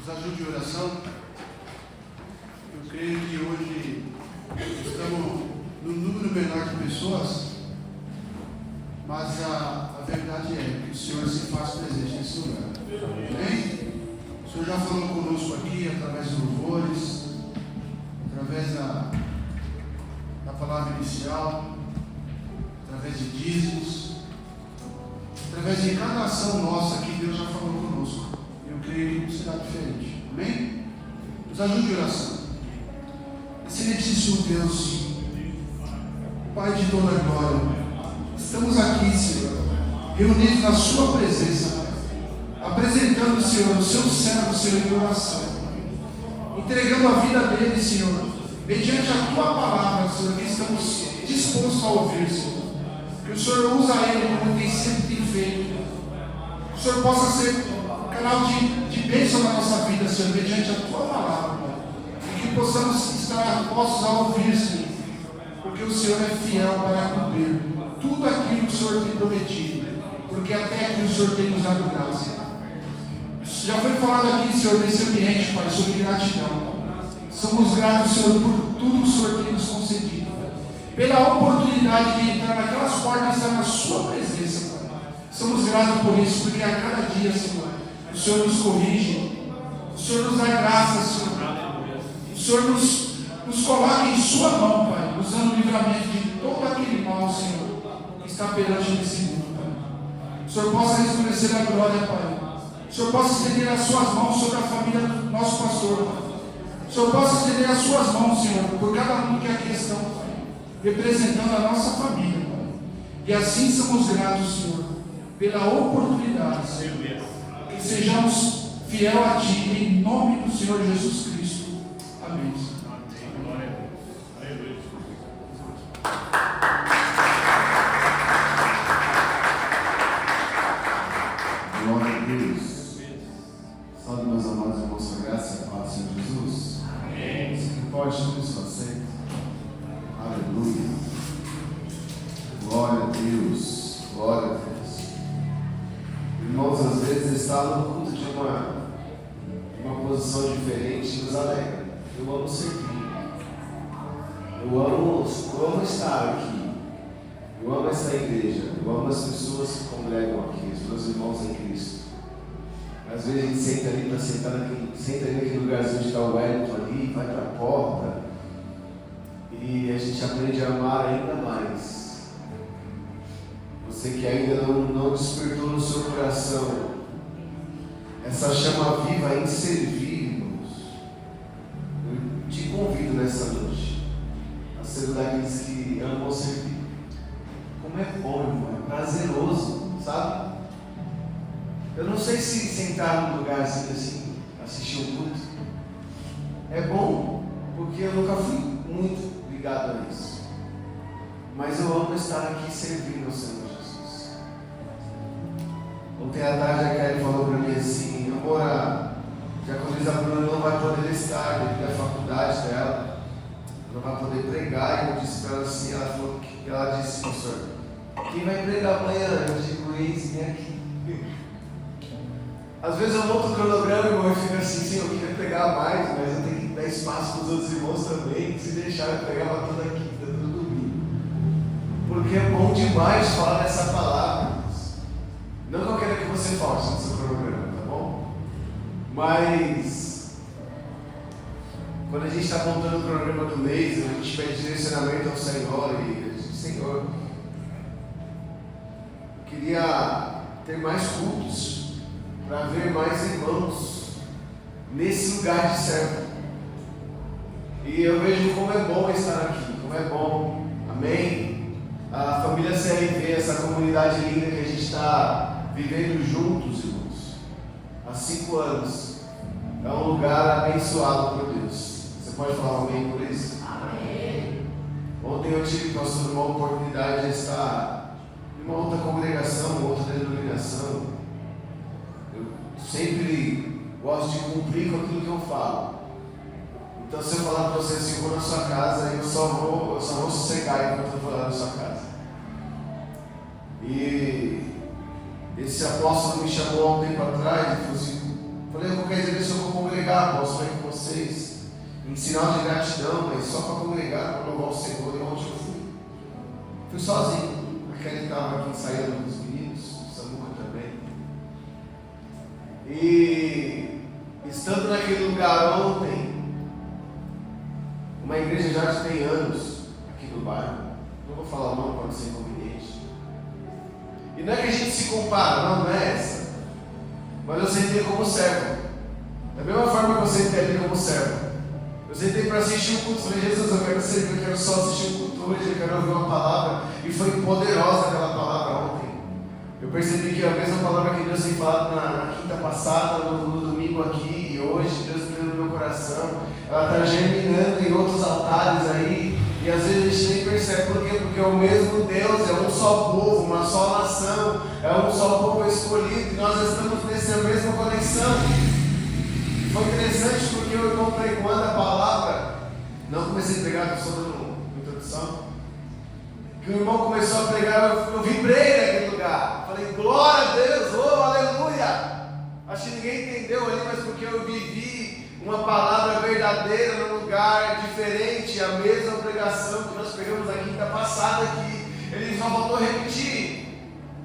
nos ajude em oração. Eu creio que hoje estamos num número menor de pessoas, mas a verdade é que o Senhor se faz presente nesse lugar. Amém? O Senhor já falou conosco aqui através de louvores, através da palavra inicial, através de dízimos, através de cada ação nossa que Deus já falou conosco. Eu creio que não será diferente. Amém? Nos ajude em oração. Excelentíssimo Deus, Pai de toda a glória, estamos aqui, Senhor, reunidos na Sua presença, apresentando, Senhor, o Seu servo, Senhor, em oração, entregando a vida dele, Senhor, mediante a Tua palavra, Senhor, que estamos dispostos a ouvir, Senhor. Que o Senhor usa ele como tem sempre feito. Que o Senhor possa ser um canal de bênção na nossa vida, Senhor, mediante a Tua palavra, Pai. E que possamos estar postos a ouvir, Senhor, porque o Senhor é fiel para cumprir tudo aquilo que o Senhor tem prometido, porque até aqui o Senhor tem nos dado graça. Já foi falado aqui, Senhor, nesse ambiente, Pai, sobre gratidão. Somos gratos, Senhor, por tudo que o Senhor tem nos concedido, pela oportunidade de entrar naquelas portas e estar na Sua presença, Pai. Somos gratos por isso, porque a cada dia, Senhor, o Senhor nos corrige, o Senhor nos dá graça, Senhor. O Senhor nos coloca em Sua mão, Pai, nos dando livramento de todo aquele mal, Senhor, que está perante nesse mundo, Pai. O Senhor possa resplandecer a glória, Pai. O Senhor possa estender as Suas mãos sobre a família do nosso pastor, Pai. O Senhor possa estender as Suas mãos, Senhor, por cada um que aqui estão, Pai, representando a nossa família, Pai. E assim somos gratos, Senhor, pela oportunidade, Senhor, que sejamos fiel a Ti, em nome do Senhor Jesus Cristo. Amém. Glória a Deus. Salve, meus amados irmãos, a graça e a paz do Senhor Jesus. Amém. Você que pode tomar sua sede. Aleluia. Glória a Deus. Glória a Deus. Irmãos, às vezes estar no culto de uma posição diferente nos alegra. Eu amo servir. Eu amo estar aqui. Eu amo essa igreja. Eu amo as pessoas que congregam aqui, os meus irmãos em Cristo. Às vezes a gente senta ali para sentar senta ali naquele lugarzinho de está o Wellington ali, vai para a porta. E a gente aprende a amar ainda mais. Você que ainda não despertou no seu coração essa chama viva em servir, irmãos, eu te convido nessa noite a ser um daqueles que amam servir. Como é bom, irmão, é prazeroso, sabe? Eu não sei se sentar num lugar assim, assistir um culto é bom, porque eu nunca fui muito ligado a isso. Mas eu amo estar aqui servindo ao Senhor Jesus. Ontem à tarde a Kelly falou para mim assim: amor, já quando a Bruna não vai poder estar devido à faculdade dela, não vai poder pregar. E eu disse para ela assim, ela disse: pastor, quem vai pregar amanhã? Eu digo: eis, vem aqui. Às vezes eu monto o cronograma, irmão, e fico assim: sim, eu queria pregar mais, mas eu tenho que dar espaço para os outros irmãos também. Se deixar, eu pregava toda quinta, todo domingo. Porque é bom demais falar dessa palavra, irmãos. Não que eu quero que você faça no seu cronograma, tá bom? Mas quando a gente está montando o cronograma do mês, a gente pede direcionamento ao Senhor e diz: Senhor, eu queria ter mais cultos, para ver mais irmãos nesse lugar de servo. E eu vejo como é bom estar aqui, como é bom, amém? A família CRV, essa comunidade linda que a gente está vivendo juntos, irmãos, há 5 anos, é um lugar abençoado por Deus. Você pode falar amém por isso? Amém. Ontem eu tive, pastor, uma oportunidade de estar em uma outra congregação, uma outra denominação. Sempre gosto de cumprir com aquilo que eu falo. Então, se eu falar para você assim: vou na sua casa, eu só vou sossegar enquanto eu for lá na sua casa. E esse apóstolo me chamou há um tempo atrás e falou assim: Falei, qualquer dia eu vou congregar, posso ir com vocês. Em sinal de gratidão, mas só para congregar, para louvar o Senhor. E onde eu fui? Fui sozinho. A Kelly estava aqui ensaiando com os meninos, o Samuca também. E estando naquele lugar ontem, uma igreja já tem anos aqui no bairro. Não vou falar o nome para não ser inconveniente. E não é que a gente se compara, não é essa. Mas eu sentei como servo. Da mesma forma que eu sentei ali como servo. Eu sentei para assistir o culto. Falei, Jesus, eu quero servir, eu quero só assistir o culto hoje, eu quero ouvir uma palavra. E foi poderosa aquela palavra ontem. Eu percebi que a mesma palavra que Deus tem falado na quinta passada, no domingo aqui e hoje, Deus me deu no meu coração. Ela está germinando em outros altares aí. E às vezes a gente nem percebe por quê? Porque é o mesmo Deus, é um só povo, uma só nação, é um só povo escolhido, e nós estamos nessa mesma conexão. Foi interessante porque eu irmão pregando a palavra, não comecei a pregar, estou só dando uma introdução, que o irmão começou a pregar, eu vibrei naquele lugar, falei, glória a Deus, oh, aleluia! Acho que ninguém entendeu ali, mas porque eu vivi uma palavra verdadeira num lugar diferente, a mesma pregação que nós pregamos na quinta passada aqui, ele só voltou a repetir.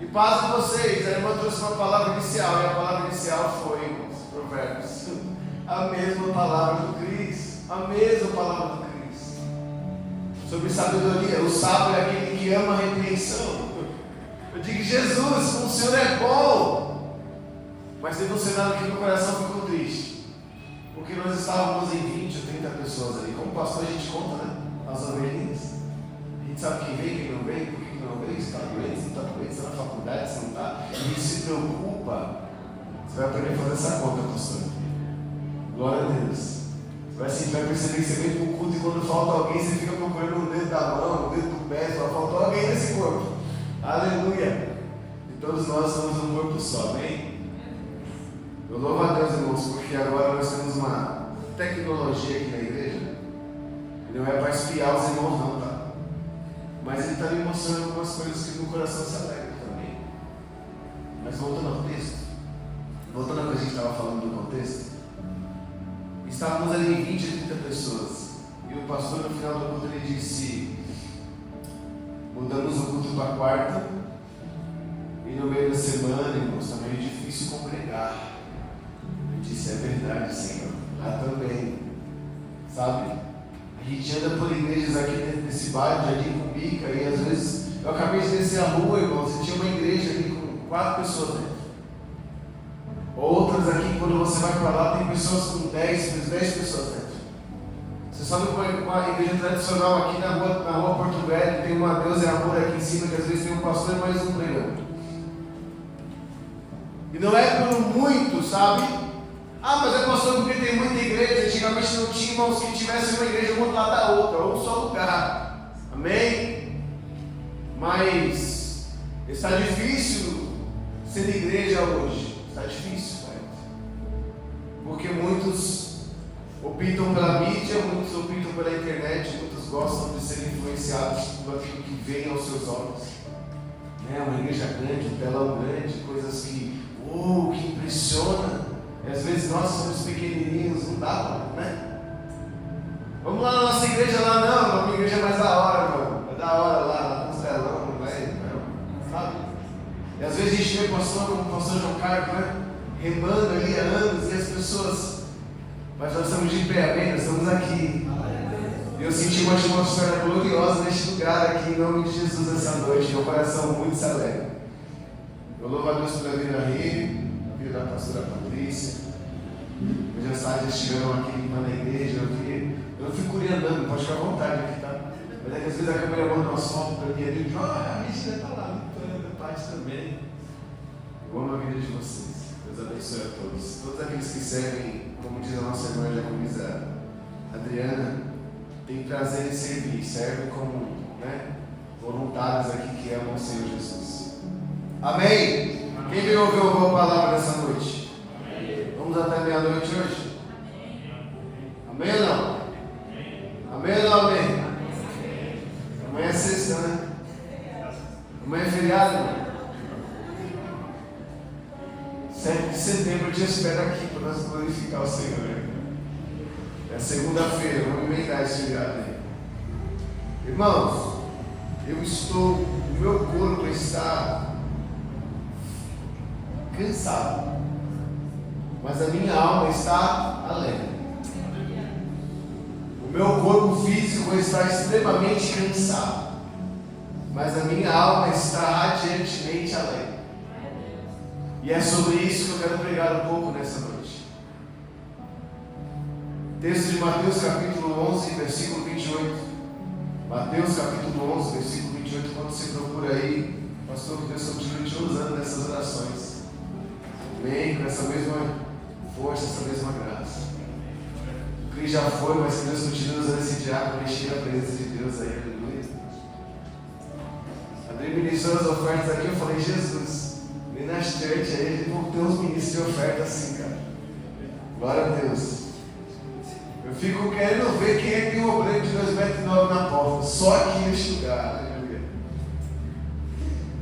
E paz com vocês, a irmã trouxe uma palavra inicial, e a palavra inicial foi, irmãos, Provérbios, a mesma palavra do Cristo, a mesma palavra do Cristo. Sobre sabedoria, o sábio é aquele que ama a repreensão. Eu digo, Jesus, o Senhor é bom, mas teve um cenário que meu coração ficou triste. Porque nós estávamos em 20 ou 30 pessoas ali. Como pastor a gente conta, né? As ovelhinhas. A gente sabe quem vem, quem não vem, por que não vem, se está doente, se não está doente, se está na faculdade, se não está. A gente se preocupa. Você vai aprender a fazer essa conta, pastor. Glória a Deus. Você vai perceber que você vem para o culto e quando falta alguém, você fica procurando o dedo da mão, o dedo do pé, só faltou alguém nesse corpo. Aleluia. E todos nós somos um corpo só, amém? Eu louvo a Deus, irmãos, porque agora nós temos uma tecnologia aqui na igreja. E não é para espiar os irmãos não, tá? Mas ele está me mostrando algumas coisas que no coração se alegra também. Mas voltando ao texto, voltando ao que a gente estava falando do contexto, estávamos ali em 20 a 30 pessoas. E o pastor no final do culto ele disse, mudamos o culto para quarta. E no meio da semana, irmãos, está meio difícil congregar. Disse, é verdade, Senhor, lá também, sabe? A gente anda por igrejas aqui dentro desse bairro, Jardim Cumbica, e às vezes, eu acabei de descer a rua, irmãos, e tinha uma igreja ali com 4 pessoas dentro. Outras aqui, quando você vai para lá, tem pessoas com 10 pessoas dentro. Você sabe como é uma igreja tradicional aqui na rua Porto Velho, tem uma Deus é Amor aqui em cima, que às vezes tem um pastor e mais um pregando. E não é por muito, sabe? Ah, mas é pastor porque tem muita igreja. Antigamente não tinha irmãos que tivessem uma igreja um lado da outra, ou um só lugar. Amém? Mas está difícil ser igreja hoje. Está difícil, pai. Porque muitos optam pela mídia, muitos optam pela internet, muitos gostam de ser influenciados por aquilo que vem aos seus olhos. Uma igreja grande, um telão grande, coisas que impressiona. E às vezes nós somos pequenininhos, não dá, né? Vamos lá na nossa igreja lá, não, a minha igreja é mais da hora, mano. É da hora lá no telão, não vai, sabe? E às vezes a gente vê pastor como o pastor João Carlos, né? Remando ali há anos e as pessoas, mas nós estamos de pé, amém? Nós estamos aqui. E eu senti uma atmosfera gloriosa neste lugar aqui, em nome de Jesus, essa noite. Meu coração muito se alegra. Eu louvo a Deus pela vida aí. Da pastora Patrícia, hoje as tardes estiveram aqui limpando a igreja. Eu não fico curiandando, pode ficar à vontade aqui, tá? Mas é que às vezes a câmera manda uma foto para mim ali e diz, a gente deve estar lá limpando a parte também. Eu amo a vida de vocês, Deus abençoe a todos. Todos aqueles que servem, como diz a nossa irmã Jacobisa Adriana, tem prazer em servir, servem como voluntários aqui que amam o Senhor Jesus. Amém? Quem veio ouvir uma boa palavra nessa noite? Amém. Vamos até meia-noite hoje? Amém ou não? Amém ou não amém? Amanhã é sexta, né? Amanhã é feriado, né? 7 de setembro. setembro eu te espero aqui para nós glorificar o Senhor. É segunda-feira, vamos emendar esse feriado aí. Irmãos, o meu corpo está cansado, mas a minha alma está alegre. O meu corpo físico está extremamente cansado, mas a minha alma está radiantemente alegre. E é sobre isso que eu quero pregar um pouco nessa noite. Texto de Mateus capítulo 11, versículo 28. Mateus capítulo 11, versículo 28. Quando você procura aí, pastor, que Deus continue te usando nessas orações. Amém? Com essa mesma força, essa mesma graça. O Cris já foi, mas que Deus continue usando esse diácono, encher a presença de Deus aí. Aleluia. Andrei ministrou as ofertas aqui, eu falei, Jesus. E na church aí, vão ter uns ministros de oferta assim, cara. Glória a Deus. Eu fico querendo ver quem é que tem um obreiro de 2,9 metros na porta. Só aqui neste lugar. Aleluia.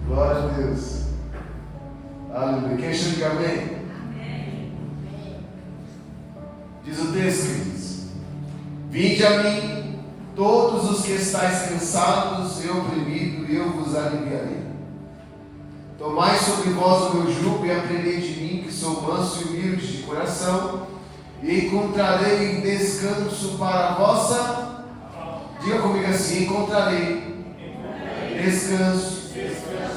Glória a Deus. Aleluia. Quem achou de amém? Amém. Diz o texto, queridos: vinde a mim, todos os que estáis cansados e oprimidos, e eu vos aliviarei. Tomai sobre vós o meu jugo e aprendei de mim, que sou manso e humilde de coração, e encontrarei descanso para a vossa... Diga comigo assim: encontrarei descanso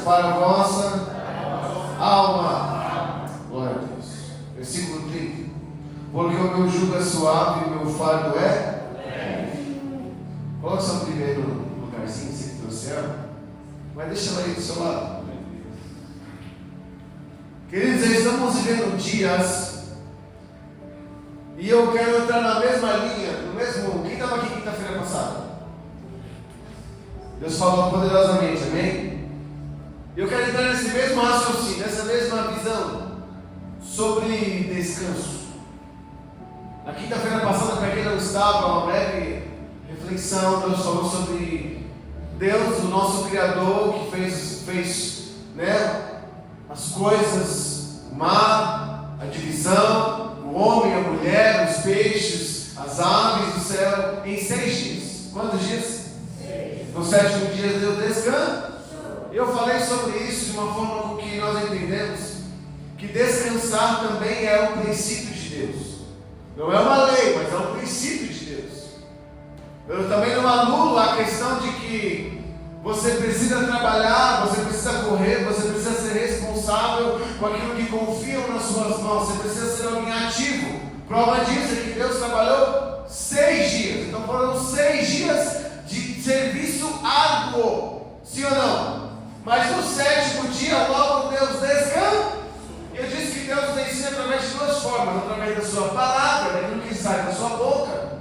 para a vossa alma. Glória a Deus. Versículo 30. Porque o meu jugo é suave e o meu fardo é leve. Coloca só primeiro no lugarzinho, se que trouxeram, mas deixa ela aí do seu lado. Queridos, estamos vivendo dias, e eu quero entrar na mesma linha, no mesmo. Quem estava aqui quinta-feira passada? Deus falou poderosamente, amém? Eu quero entrar nesse mesmo raciocínio, nessa mesma visão sobre descanso. Na quinta-feira passada, para quem não estava, uma breve reflexão, Deus falou sobre Deus, o nosso Criador, que fez, né? As coisas, o mar, a divisão, o homem, a mulher, os peixes, as aves do céu, em 6 dias. Quantos dias? 6. No 7º dia deu descanso. Eu falei sobre isso de uma forma com que nós entendemos que descansar também é um princípio de Deus. Não é uma lei, mas é um princípio de Deus. Eu também não anulo a questão de que você precisa trabalhar, você precisa correr, você precisa ser responsável com aquilo que confiam nas suas mãos, você precisa ser alguém ativo. Prova disso é que Deus trabalhou 6 dias, então foram 6 dias de serviço árduo, sim ou não? Mas no 7º dia, logo Deus descansa. Eu disse que Deus nos ensina através de 2 formas: através da sua palavra, daquilo que sai da sua boca,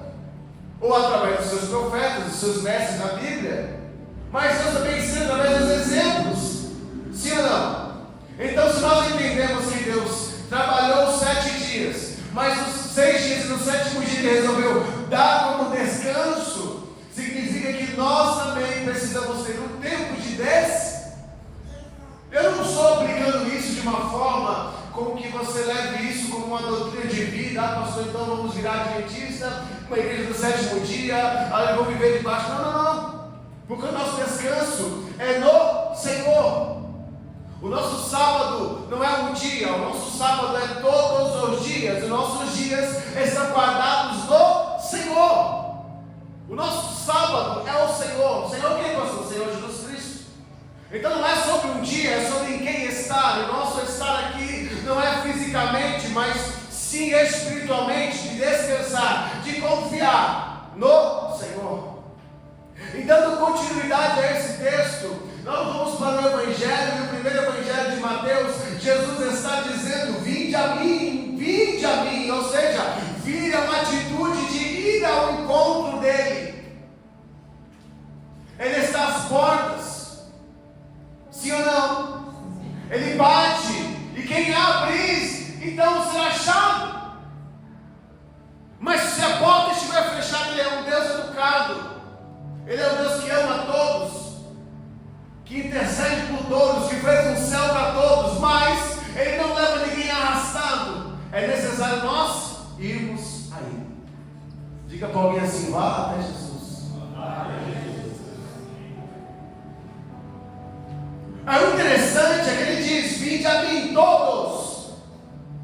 ou através dos seus profetas, dos seus mestres na Bíblia. Mas Deus também ensina através dos exemplos, sim ou não? Então, se nós entendemos que Deus trabalhou 7 dias, mas nos 6 dias e no 7º dia Ele resolveu dar como descanso, significa que nós também precisamos ter um tempo de descanso. Eu não estou aplicando isso de uma forma como que você leve isso como uma doutrina de vida. Ah, pastor, então vamos virar adventista, uma igreja do 7º dia, aí eu vou viver debaixo. Não. Porque o nosso descanso é no Senhor. O nosso sábado não é um dia, o nosso sábado é todos os dias. Os nossos dias estão guardados no Senhor. O nosso sábado é o Senhor. O Senhor quem, pastor? O Senhor Jesus Cristo. Então não é sobre um dia, é sobre em quem estar. O nosso estar aqui não é fisicamente, mas sim espiritualmente, de descansar, de confiar no Senhor. E dando continuidade a esse texto, nós vamos para o Evangelho, e o primeiro Evangelho de Mateus, Jesus está dizendo: vinde a mim, ou seja, vire a uma atitude de ir ao encontro dele. Ele está às portas, sim ou não? Ele bate, e quem abre, então será achado. Mas se a porta estiver fechada, Ele é um Deus educado. Ele é um Deus que ama a todos, que intercede por todos, que fez um céu para todos, mas Ele não leva ninguém arrastado. necessário nós irmos aí. Diga para alguém assim: vá até Jesus. Aí o interessante é que ele diz: vinde a mim todos.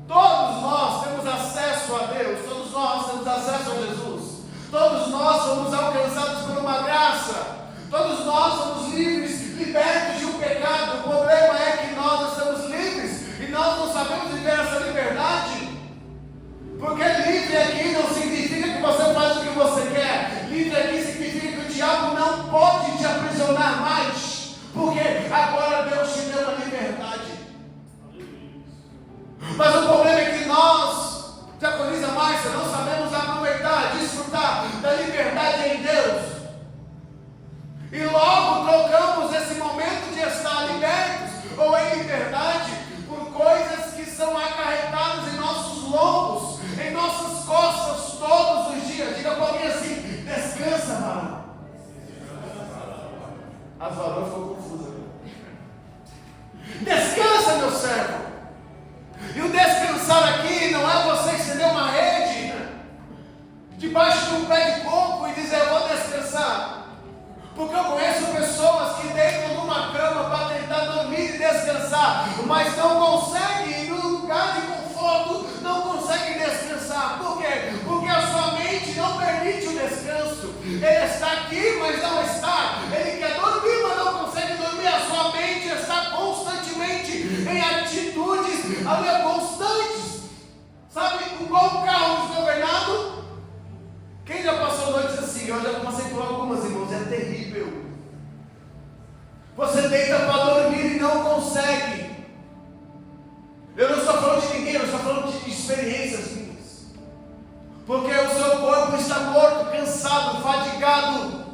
Todos nós temos acesso a Deus, todos nós temos acesso a Jesus, todos nós somos alcançados por uma graça, todos nós somos livres, libertos de um pecado. O problema é que nós estamos livres e nós não sabemos viver essa liberdade, porque livre aqui não significa que você faz o que você quer. Livre aqui significa que o diabo não pode te aprisionar mais, porque agora Deus te deu a liberdade. Mas o problema é que nós, diaconisa Márcia, não sabemos aproveitar, desfrutar da liberdade em Deus. E logo trocamos esse momento de estar libertos ou em liberdade por coisas que são acarretadas em nossos lombos, em nossas costas todos os dias. Diga para alguém assim: descansa, varão. As varões ficou confusa. Descansa, meu servo. E o descansar aqui não é você estender uma rede debaixo de um pé de coco e dizer: eu vou descansar. Porque eu conheço pessoas que deitam numa cama para tentar dormir e descansar, mas não conseguem, no lugar de conforto, não conseguem descansar. Por quê? Porque a sua mente não permite o descanso. Ele está aqui, mas não está. Ele quer dormir, mas não consegue dormir. A sua mente está constantemente em atitudes constantes. Sabe, igual um carro desgovernado. Quem já passou noites assim? Eu já passei por algumas, irmãos, é terrível. Você deita para dormir e não consegue. Eu não estou falando de ninguém, eu estou falando de experiências minhas. Porque o seu corpo está morto, cansado, fadigado,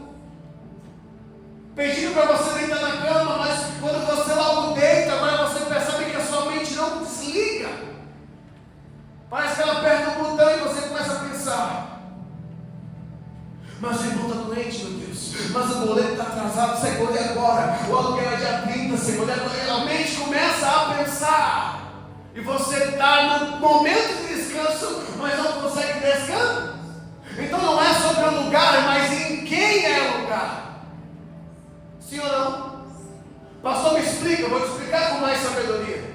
pedindo para você deitar na cama, mas quando você logo deita, agora você percebe que a sua mente não desliga. Parece que ela aperta um botão e você começa a pensar: mas o irmão está doente, meu Deus, mas o boleto está atrasado, Senhor, e agora? O aluguel é dia 30, Senhor, e agora? A mente começa a pensar, e você está no momento de descanso, mas não consegue descansar. Então não é sobre o lugar, mas em quem é o lugar. Sim ou não? Pastor, me explica, eu vou te explicar com mais sabedoria.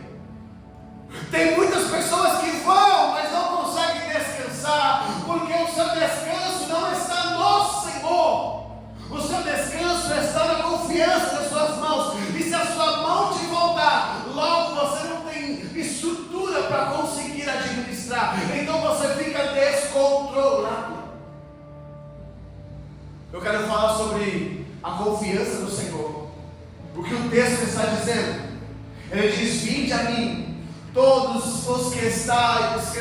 Tem muitas pessoas que vão, mas não conseguem descansar, porque o seu descanso não está no Senhor. O seu descanso está na confiança das suas mãos. E se a sua mão te voltar, logo você não tem estrutura para conseguir administrar. Então você fica descontrolado. Eu quero falar sobre a confiança no Senhor. O que o texto está dizendo? Ele diz: vinde a mim todos os que estáis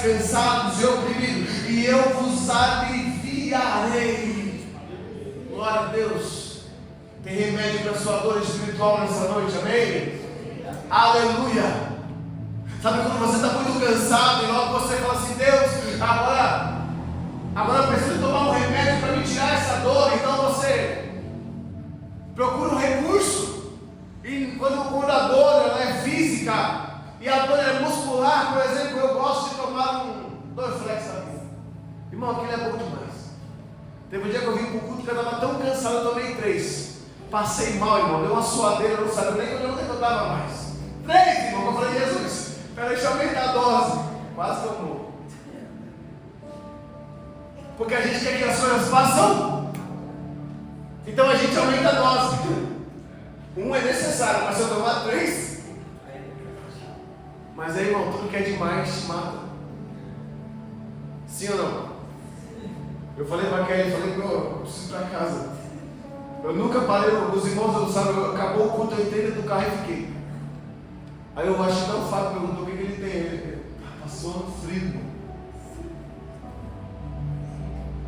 cansados e oprimidos, e eu vos aliviarei. Glória a Deus. Tem remédio para a sua dor espiritual nessa noite, amém? Aleluia. Sabe quando você está muito cansado e logo você fala assim: Deus, agora eu preciso tomar um remédio para me tirar essa dor. Então você procura um recurso, e quando a dor ela é física e a dor é muscular, por exemplo, eu gosto de tomar um Dorflex da vida. Irmão, aquilo é bom demais. Teve um dia que eu vim para o culto que eu estava tão cansado, eu tomei 3. Passei mal, irmão, deu uma suadeira, eu não sabia nem onde eu estava mais. 3, irmão, eu falei: Jesus, peraí, deixa eu aumentar a dose. Quase que eu morro. Porque a gente quer que as coisas façam, então a gente aumenta a dose. 1 é necessário, mas se eu tomar 3. Mas aí, irmão, tudo que é demais te mata. Sim ou não? Eu falei para Kelly, eu preciso ir para casa. Eu nunca parei, os irmãos não sabem, acabou o culto, eu entrei dentro do carro e fiquei. Aí eu achei tão fácil, perguntou o que ele tem. Ele passou no frio, irmão.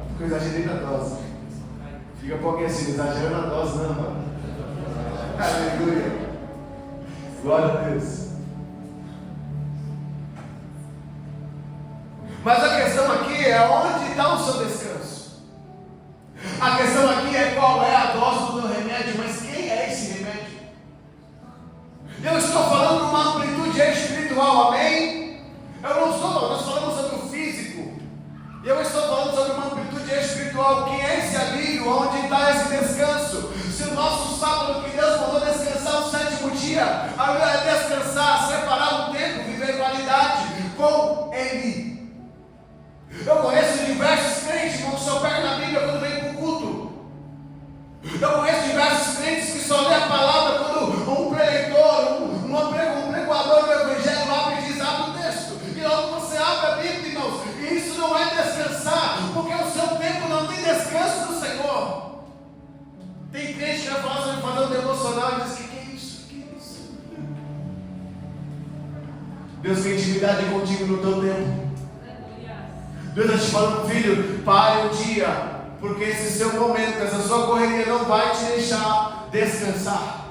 Porque eu exagerei na dose. Fica um pouquinho assim, exagera na dose, não, mano. Aleluia. Glória a Deus. Mas a questão aqui é onde está o seu descanso. A questão aqui é qual é a dose do meu remédio, mas quem é esse remédio? Eu estou falando numa amplitude espiritual, amém? Nós falamos com Ele. Eu conheço diversos crentes, irmão, que só pegam na Bíblia quando vem para o culto. Eu conheço diversos crentes que só lê a palavra quando um pregador, um pregador do Evangelho abre e diz, abre o texto. E logo você abre a Bíblia, irmãos. E isso não é descansar, porque o seu tempo não tem descanso do Senhor. Tem crente que vai falar sobre fazer um devocional e diz, que é isso? Que é isso? Deus tem intimidade contigo no teu tempo. Deus está te falando, filho, pare um dia, porque esse seu momento, essa sua correria não vai te deixar descansar.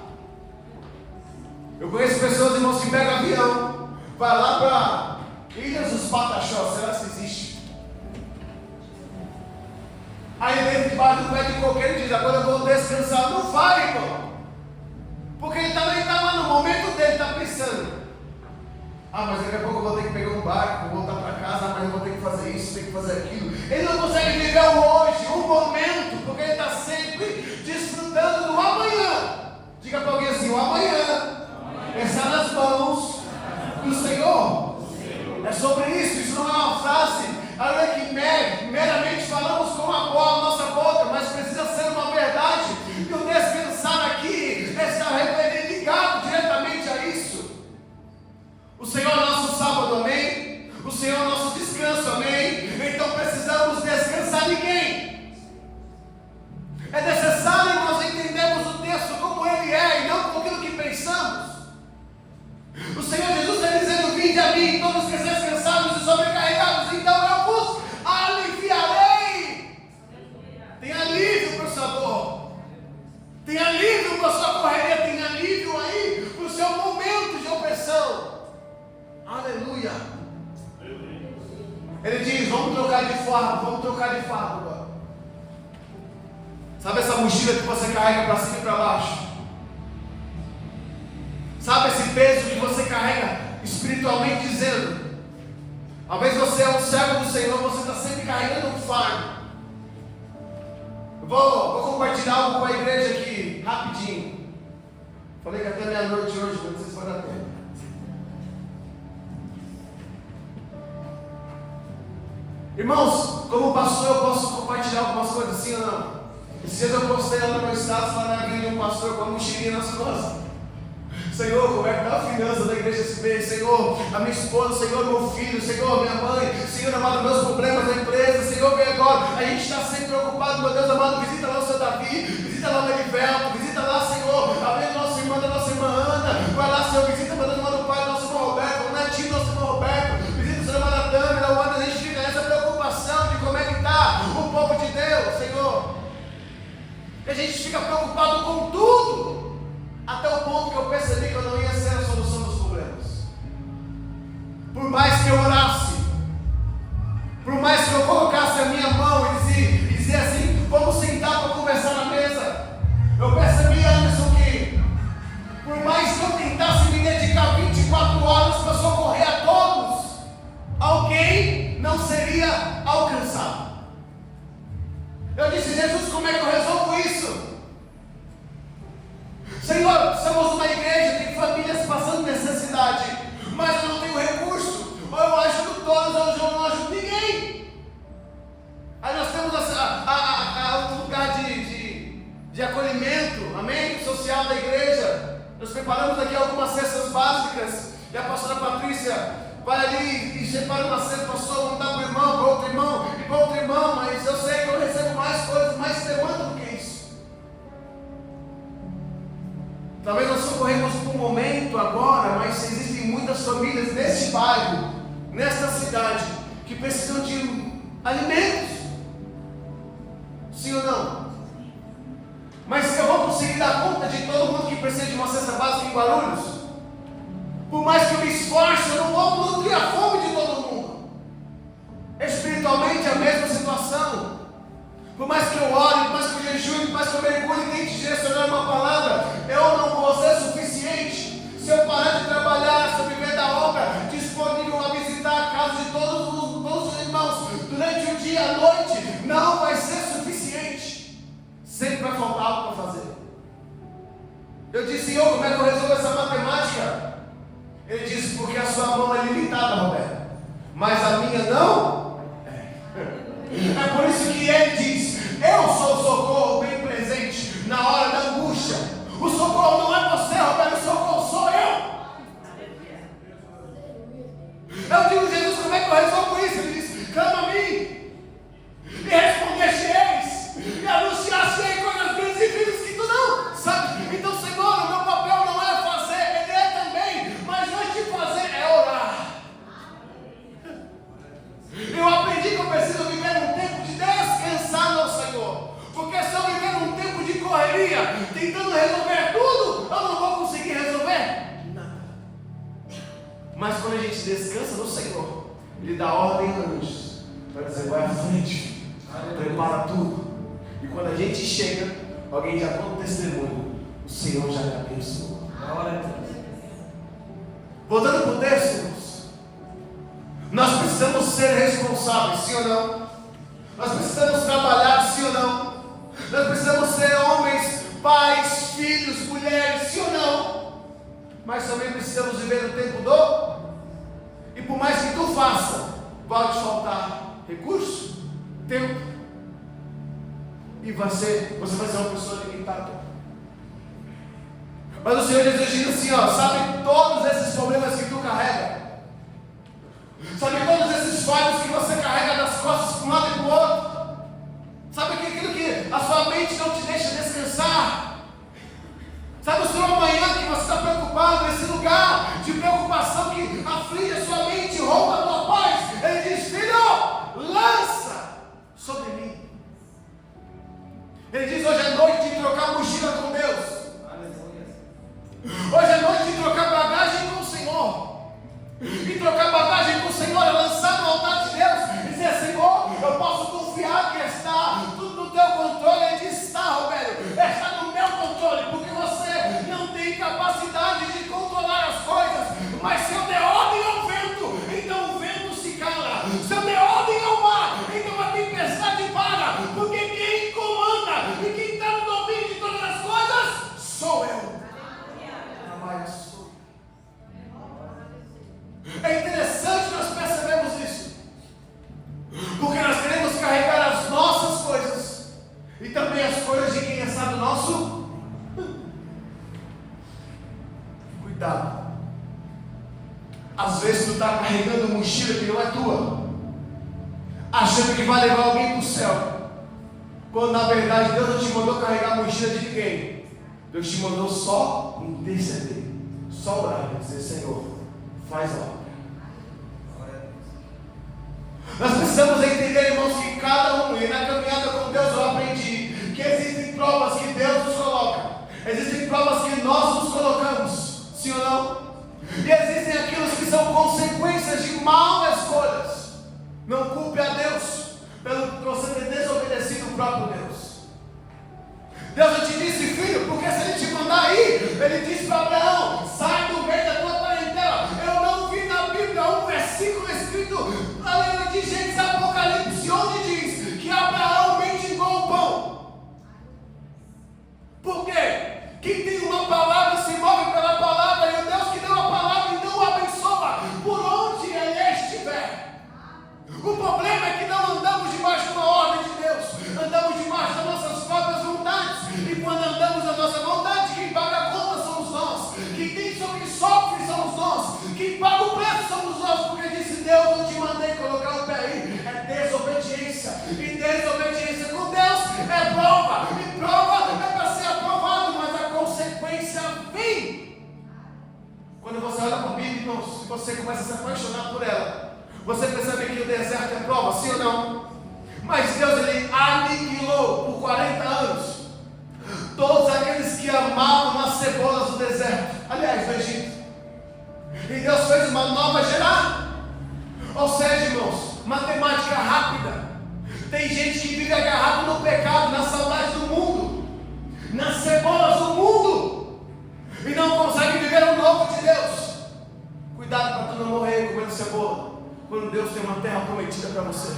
Eu conheço pessoas, irmãos, que pegam avião, vai lá para Ilhas dos Pataxós, será que existe? Aí dentro debaixo do pé de qualquer dia, agora eu vou descansar. Não vai, irmão, porque ele também está lá no momento dele, está pensando. Mas daqui a pouco eu vou ter que pegar um barco, vou voltar para casa, mas eu vou ter que fazer isso, ter que fazer aquilo. Ele não consegue viver o hoje, o momento, porque ele está sempre desfrutando do amanhã. Diga para alguém assim, o amanhã está nas mãos do Senhor. É sobre isso não é uma frase que meramente falamos com a nossa boca, mas precisa ser uma verdade. E o descansar aqui está ligado diretamente a isso. O Senhor é nosso sábado, amém? O Senhor é nosso descanso, amém? Então precisamos descansar de quem? É necessário nós entendermos o texto como ele é e não como aquilo que pensamos. O Senhor Jesus está dizendo, vinde a mim, todos que estáis cansados e sobrecarregados, então eu vos aliviarei. Tem alívio para o sua dor. Tem alívio para a sua correria. Tem alívio aí para o seu momento de opressão. Aleluia. Ele diz, vamos trocar de fardo agora. Sabe essa mochila que você carrega para cima e para baixo? Sabe esse peso que você carrega espiritualmente dizendo? Às vezes você é um servo do Senhor, você está sempre carregando um fardo. Eu vou compartilhar algo com a igreja aqui, rapidinho. Falei que até meia-noite hoje, mas não sei se vai dar tempo. Irmãos, como pastor eu posso compartilhar algumas coisas assim ou não? Esses dias eu postei lá no meu status, lá na igreja de um pastor com a mochilinha nas costas. Senhor, como é que está a finança da igreja SB? Senhor, a minha esposa, Senhor, meu filho, Senhor, minha mãe, Senhor, amado, meus problemas da empresa, Senhor, vem agora. A gente está sempre preocupado, meu Deus amado, visita lá o seu Davi, visita lá o Merivelto, visita lá, Senhor, a nossa irmã da nossa irmã Ana, vai lá, Senhor, visita a irmã do pai do nosso irmão Roberto, o netinho do nosso irmão Roberto, visita o Senhor amado Tâmara, o Ana, a gente fica nessa preocupação de como é que está o povo de Deus, Senhor. E a gente fica preocupado com tudo. Até o ponto que eu percebi que eu não ia ser a solução dos problemas. Por mais que eu orasse, por mais que eu colocasse a minha mão e dizer assim, vamos sentar para conversar na mesa, eu percebi, Anderson, que por mais que eu tentasse me dedicar 24 horas para socorrer a todos, alguém não seria alcançado. Eu disse, Jesus, como é que eu resolvo isso? Senhor, somos uma igreja, tem famílias passando necessidade, mas eu não tenho recurso, ou eu ajudo todos, ou eu não ajudo ninguém. Aí nós temos um lugar de acolhimento, amém? Social da igreja. Nós preparamos aqui algumas cestas básicas, e a pastora Patrícia vai ali e separa uma cesta, pastor, vamos dar para o irmão, para outro irmão, e para outro irmão, mas eu sei que eu recebo mais coisas, mais demanda do que isso. Talvez nós socorremos por um momento agora, mas existem muitas famílias neste bairro, nesta cidade, que precisam de alimentos. Sim ou não? Mas eu vou conseguir dar conta de todo mundo que precisa de uma cesta básica em Guarulhos? Por mais que eu me esforce, eu não vou nutrir a fome de todo mundo. Espiritualmente é a mesma situação. Por mais que eu ore, por mais que eu jejue, por mais que eu mergulhe e tente direcionar uma palavra, eu não vou ser suficiente. Se eu parar de trabalhar, se eu viver da obra, disponível a visitar a casa de todos os irmãos durante o dia, à noite, não vai ser suficiente. Sempre vai faltar algo para fazer. Eu disse, Senhor, como é que eu resolvo essa matemática? Ele disse, porque a sua mão é limitada, Roberto. precisam viver um tempo de descansar no Senhor. Porque se eu viver um tempo de correria, tentando resolver tudo, eu não vou conseguir resolver nada. Mas quando a gente descansa no Senhor, Ele dá ordem antes, para dizer, vai à frente, prepara tudo. E quando a gente chega, alguém já conta o testemunho, o Senhor já me abençoou. Voltando para o texto, irmãos, nós precisamos ser responsáveis, sim ou não? Nós precisamos trabalhar, sim ou não? Nós precisamos ser homens, pais, filhos, mulheres, sim ou não? Mas também precisamos viver no tempo do... E por mais que tu faça, vai te faltar recurso, tempo. E você vai ser uma pessoa limitada. Mas o Senhor Jesus diz assim, ó, sabe todos esses problemas que tu carrega? Sabe todos esses fardos que você carrega das costas para um lado e para o outro? Sabe aquilo que a sua mente não te deixa descansar? Sabe o seu amanhã que você está preocupado, esse lugar de preocupação que aflige a sua mente, rouba a tua paz? Ele diz, filho, lança sobre mim. Ele diz, hoje é noite de trocar mochila com Deus. Hoje é noite de trocar bagagem com o Senhor. E trocar bagagem com o Senhor é lançar no altar de Deus e dizer, Senhor, eu posso confiar que está tudo no teu controle. Ele diz, está, Roberto, está no meu controle, porque você não tem capacidade de controlar as coisas. Mas se eu der ordem ao vento, então o vento se cala. Se eu der ordem ao mar, então a tempestade para. Porque quem comanda e quem está no domínio de todas as coisas sou eu. É interessante nós percebemos isso, porque nós queremos carregar as nossas coisas e também as coisas de quem está do nosso. Cuidado. Às vezes tu está carregando mochila que não é tua, achando que vai levar alguém para o céu, quando na verdade Deus não te mandou carregar a mochila de ninguém. Deus te mandou só interceder, só orar e dizer, Senhor, faz a obra. Nós precisamos entender, irmãos, que cada um, e na caminhada com Deus eu aprendi, que existem provas que Deus nos coloca, existem provas que nós nos colocamos, sim ou não? E existem aqueles que são consequências de mal escolhas. Não culpe a Deus pelo que você ter desobedecido o próprio Deus. Deus te disse, filho, porque se Ele te mandar ir, Ele disse para Abraão, sai do meio da tua parentela. Eu não vi na Bíblia um versículo escrito, além de Gênesis Apocalipse, onde diz que Abraão mendigou o pão. Por quê? Quem tem uma palavra se move pela palavra, e o Deus que deu a palavra então o abençoa por onde Ele estiver. O problema é que não andamos debaixo de uma ordem de Deus, andamos debaixo das nossas próprias vontades, e quando andamos na nossa vontade, quem paga a conta somos nós, quem sofre somos nós, quem paga o preço somos nós, porque disse Deus, não te mandei colocar o pé aí. É desobediência, e desobediência com Deus é prova, e prova é para ser aprovado, mas a consequência vem. Quando você olha para a Bíblia, irmãos, você começa a se apaixonar por ela, você percebe que o deserto é prova, sim ou não? Mas Deus, Ele aniquilou por 40 anos todos aqueles que amavam as cebolas do deserto, aliás, do Egito. E Deus fez uma nova geração. Ou seja, irmãos, matemática rápida. Tem gente que vive agarrado no pecado, na saudade do mundo, nas cebolas do mundo, e não consegue viver o novo de Deus. Cuidado para tu não morrer comendo cebola, quando Deus tem uma terra prometida para você.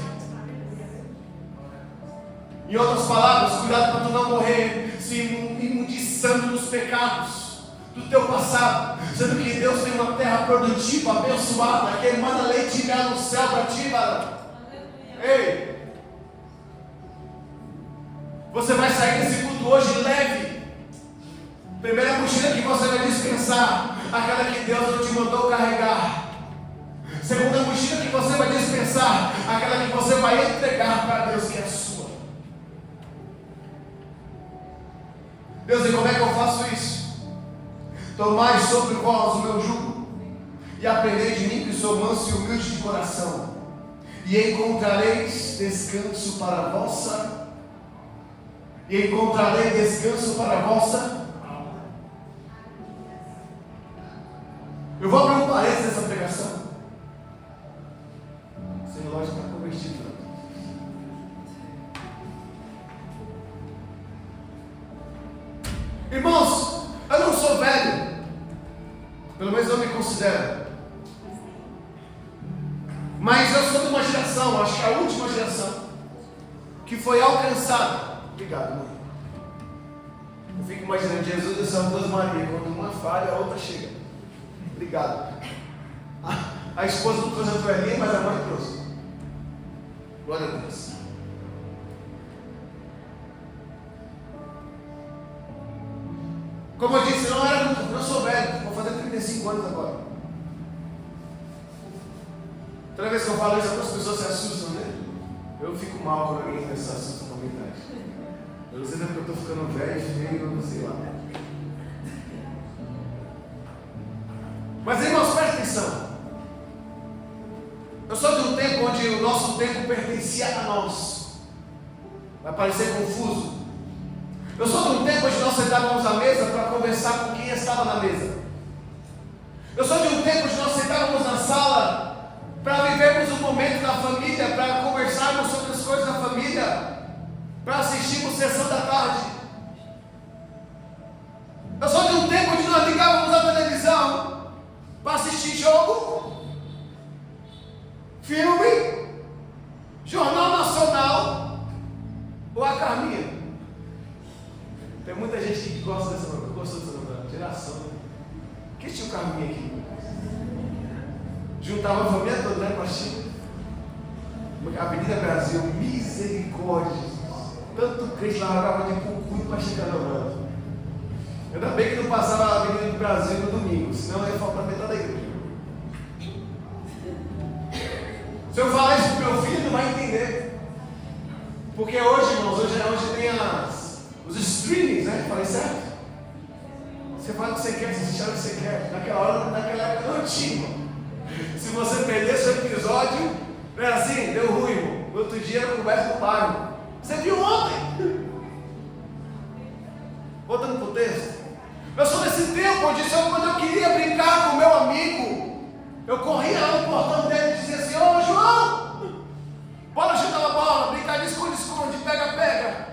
Em outras palavras, cuidado para tu não morrer se imundiçando nos pecados do teu passado, sendo que Deus tem uma terra produtiva, abençoada, que emana leite e mel no céu para ti, varão. Ei, você vai sair desse culto hoje leve. Primeira mochila que você vai dispensar, aquela que Deus não te mandou carregar. Segunda mochila que você vai dispensar, aquela que você vai entregar para Deus, que é sua. Deus, e como é que eu faço isso? Tomai sobre vós o meu jugo, e aprendei de mim, que sou manso e humilde de coração, E encontrareis descanso para a vossa. E encontrarei descanso para a vossa. Eu vou abrir um parênteses nessa pregação. Esse relógio está convertido. Irmãos, eu não sou velho. Pelo menos eu me considero. Mas eu sou de uma geração, acho que a última geração, que foi alcançada. Obrigado, mãe. Eu fico imaginando Jesus e São Duas Maria. Quando uma falha, a outra chega. Obrigado. A esposa não trouxe a toalhinha, mas a mãe trouxe. Glória a Deus. Como eu disse, eu não sou velho. Vou fazer 35 anos agora. Toda vez que eu falo isso, algumas pessoas se assustam, né? Eu fico mal quando alguém se assusta com a minha idade. Eu não sei se é porque eu estou ficando velho, feio, eu não sei lá. Mas irmãos, presta atenção. Eu sou de um tempo onde o nosso tempo pertencia a nós. Vai parecer confuso. Eu sou de um tempo onde nós sentávamos à mesa para conversar com quem estava na mesa. Eu sou de um tempo onde nós sentávamos na sala para vivermos um momento da família, para conversarmos sobre as coisas da família, para assistirmos sessão da tarde. Eu sou de um tempo onde nós ligávamos a televisão para assistir jogo, filme, Jornal Nacional ou a Carminha. Tem muita gente que gosta dessa novela, gostou dessa novela, geração. Quem tinha o Carminha aqui? Juntava a família toda, né, Pastinho? Avenida Brasil, misericórdia. Tanto crente largava de cucuio para chegar na novela. Ainda bem que não passava a Avenida do Brasil no domingo, senão ia faltar metade da igreja. Se eu falar isso para o meu filho, não vai entender. Porque hoje, irmãos, hoje tem os streamings, né? Falei certo? Você fala o que você quer, você assiste o que você quer. Naquela época não tinha. Se você perdesse o episódio, não é assim, deu ruim, irmão. No outro dia eu converso com o pai. Você viu ontem? Voltando para o texto. Eu sou desse tempo onde quando eu queria brincar com o meu amigo, eu corria lá no portão dele e dizia assim: ô João, bora jogar a bola, brincar de esconde-esconde, pega-pega.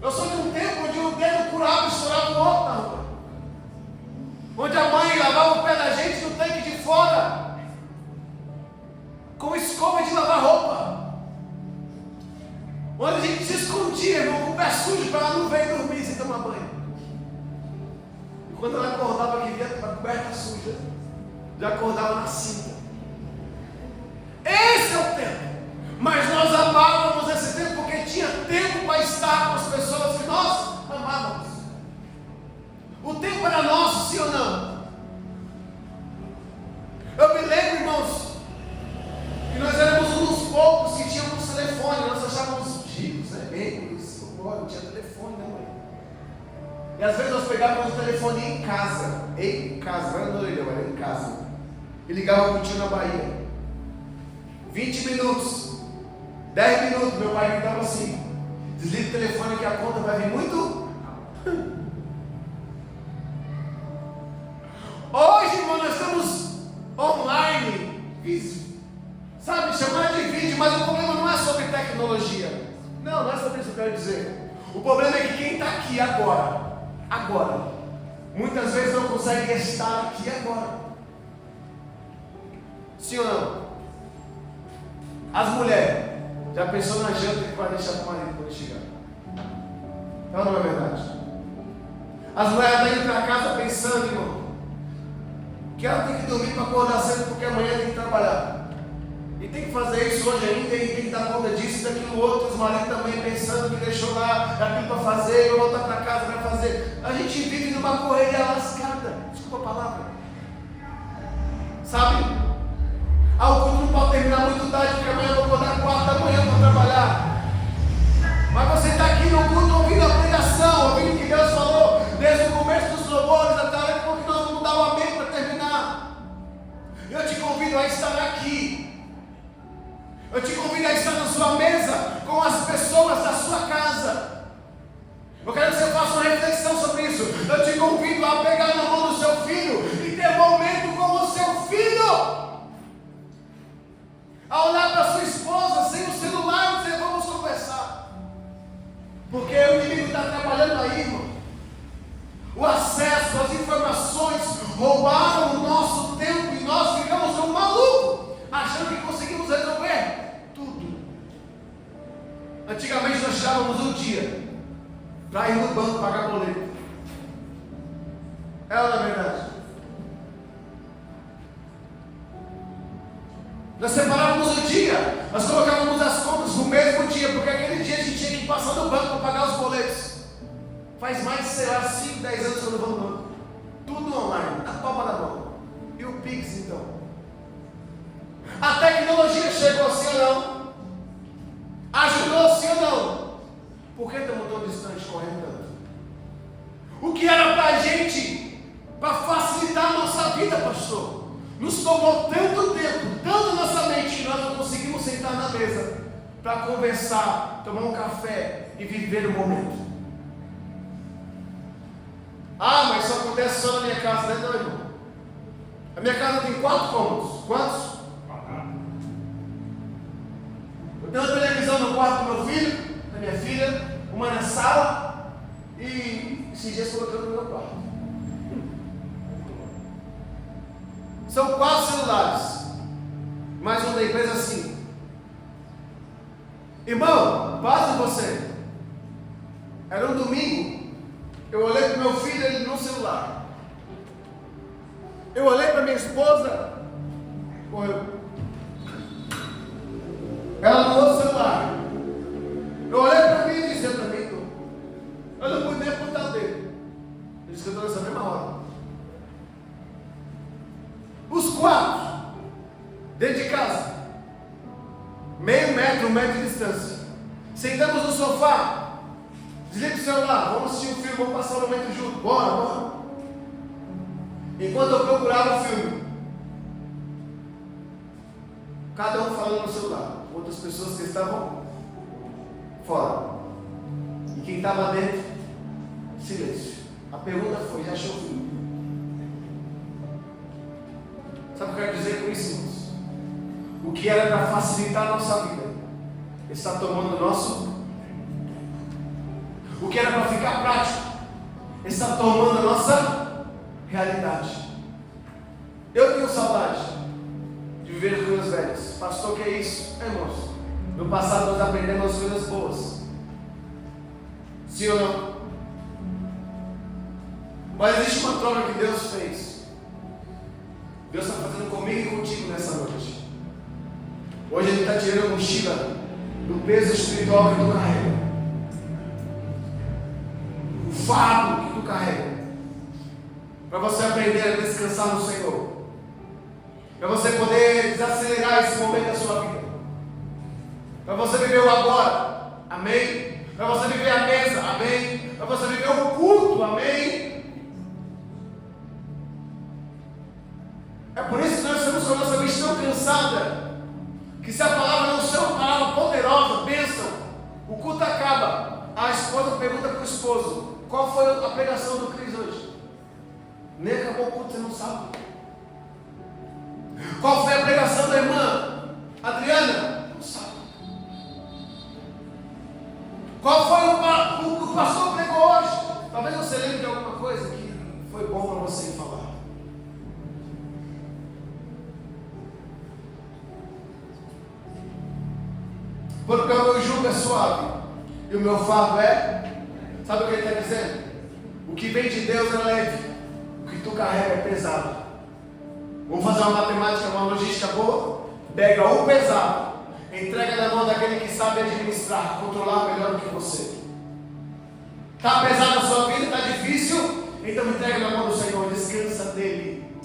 Eu sou de um tempo onde o dedo curava e estourava o outro na rua. Onde a mãe lavava o pé da gente no tanque de fora, com escova de lavar roupa. Onde a gente se escondia, irmão, com o pé sujo para ela não vir dormir sem tomar banho. E quando ela acordava que via a coberta suja, já acordava na cinta. Esse é o tempo. Mas nós amávamos esse tempo porque tinha tempo para estar com as pessoas que nós amávamos. O tempo era nosso, sim ou não? Eu me lembro, irmãos, que nós éramos um dos poucos que tínhamos telefone. Nós achávamos ricos, né? Não tinha telefone, né, mãe? E às vezes nós pegávamos o telefone em casa. Em casa, não era no orelhão, era em casa. E ligava para o tio na Bahia. 20 minutos, 10 minutos, meu pai gritava assim: desliga o telefone que a conta vai vir muito. Hoje, irmão, nós estamos online, sabe, chamando de vídeo, mas o problema não é sobre tecnologia. Não é sobre isso que eu quero dizer. O problema é que quem está aqui agora, muitas vezes não consegue estar aqui agora. Sim ou não? As mulheres, já pensou na janta que vai deixar para o marido quando chegar? Não, não é verdade? As mulheres estão indo para casa pensando, irmão, que ela tem que dormir para acordar cedo porque amanhã tem que trabalhar. E tem que fazer isso hoje ainda, e tem que dar conta disso e daquilo outro. Os maridos também pensando que deixou lá aquilo para fazer, vai voltar para casa, vai fazer. A gente vive numa correria lascada. Desculpa a palavra. Sabe? O culto não pode terminar muito tarde, porque amanhã eu vou acordar 4 da manhã para trabalhar. Mas você está aqui no culto ouvindo a pregação, ouvindo o que Deus falou, desde o começo dos louvores até a hora que nós vamos dar o amém para terminar. Eu te convido a estar aqui. Eu te convido a estar na sua mesa com as pessoas da sua casa. Eu quero que você faça uma reflexão sobre isso. Eu te convido a pegar na mão do seu filho e ter momento com o seu filho. A olhar para sua esposa sem o celular e dizer, vamos conversar. Porque o inimigo está trabalhando aí, irmão. O acesso, as informações roubaram o nosso tempo e nós ficamos um maluco, achando que conseguimos resolver tudo. Antigamente nós tirávamos um dia para ir no banco pagar boleto. É ou não é verdade? Nós separávamos o dia, nós colocávamos as contas no mesmo dia, porque aquele dia a gente tinha que passar no banco para pagar os boletos. Faz mais de, sei lá, 5, 10 anos que eu não vou no banco. Tudo online, na palma da mão. E o Pix então? A tecnologia chegou sim ou não? Ajudou sim ou não? Por que estamos tão distantes correndo tanto? O que era para a gente, para facilitar a nossa vida, pastor, nos tomou tanto tempo, tanto nossa mente, que nós não conseguimos sentar na mesa para conversar, tomar um café e viver o momento. Ah, mas isso acontece só na minha casa, né? Não, irmão. A minha casa tem 4 cômodos. Quantos? Eu tenho uma televisão no quarto do meu filho, da minha filha, uma na sala e esses dias colocando no meu quarto. São 4 celulares. Mais um da empresa 5. Irmão, paz em você. Era um domingo. Eu olhei para o meu filho, ele no celular. Eu olhei para minha esposa, morreu. Ela no outro celular. Eu olhei para mim e disse para mim, eu não pude nem apontar o dedo. Ele disse que eu estou nessa mesma hora. Os 4, dentro de casa, meio metro, 1 metro de distância. Sentamos no sofá. Desliga o celular, vamos assistir um filme, vamos passar um momento junto, bora. Enquanto eu procurava o filme, cada um falando no celular, outras pessoas que estavam fora, e quem estava dentro, silêncio. A pergunta foi, já achou o filme? Sabe o que eu quero dizer com isso, irmãos? O que era para facilitar a nossa vida, está tomando o nosso. O que era para ficar prático, está tomando a nossa realidade. Eu tenho saudade de viver as coisas velhas. Pastor, que é isso? Irmãos, no passado nós aprendemos as coisas boas. Sim ou não? Mas existe uma troca que Deus fez. Deus está fazendo comigo e contigo nessa noite. Hoje Ele está tirando a mochila do peso espiritual que tu carrega. O fardo que tu carrega, para você aprender a descansar no Senhor, para você poder desacelerar esse momento da sua vida, para você viver o agora, amém? Para você viver a mesa, amém? Para você viver o culto, amém? É por isso que nós estamos com a nossa mente tão cansada, que se a palavra não ser uma palavra poderosa, bênção, o culto acaba. A esposa pergunta para o esposo: qual foi a pregação do Cris hoje? Nem acabou o culto, você não sabe. Qual foi a pregação da irmã Adriana? Não sabe. Qual foi o que o pastor pregou hoje? Talvez você lembre de alguma coisa que foi bom para você falar. Porque o meu jugo é suave e o meu fardo é. Sabe o que ele está dizendo? O que vem de Deus é leve, o que tu carrega é pesado. Vamos fazer uma matemática, uma logística boa? Pega o pesado, entrega na mão daquele que sabe administrar, controlar melhor do que você. Está pesado a sua vida, está difícil? Então entrega na mão do Senhor, descansa dele.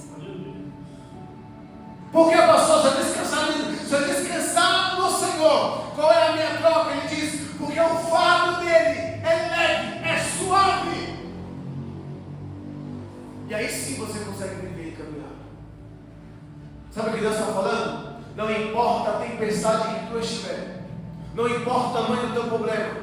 Porque pastor, se eu descansar no Senhor, qual é a minha troca? Ele diz, porque o fardo dele é leve, é suave. E aí sim você consegue viver e caminhar. Sabe o que Deus está falando? Não importa a temperatura tempestade que tu estiver, não importa o tamanho do teu problema,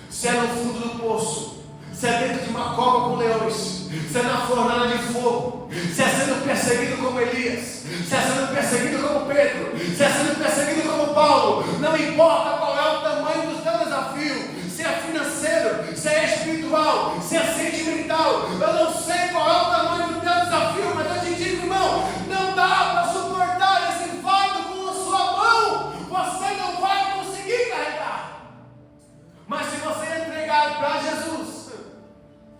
se é no fundo do poço, se é dentro de uma cova com leões, se é na fornalha de fogo, se é sendo perseguido como Elias, se é sendo perseguido como Pedro, se é sendo perseguido como Paulo, não importa qual é o tamanho do teu desafio, se é financeiro, se é espiritual, se é sentimental, eu não sei qual é o tamanho do teu desafio, mas eu te digo, irmão, não dá para suportar esse fardo com a sua mão, você não vai conseguir carregar. Mas se você entregar para Jesus,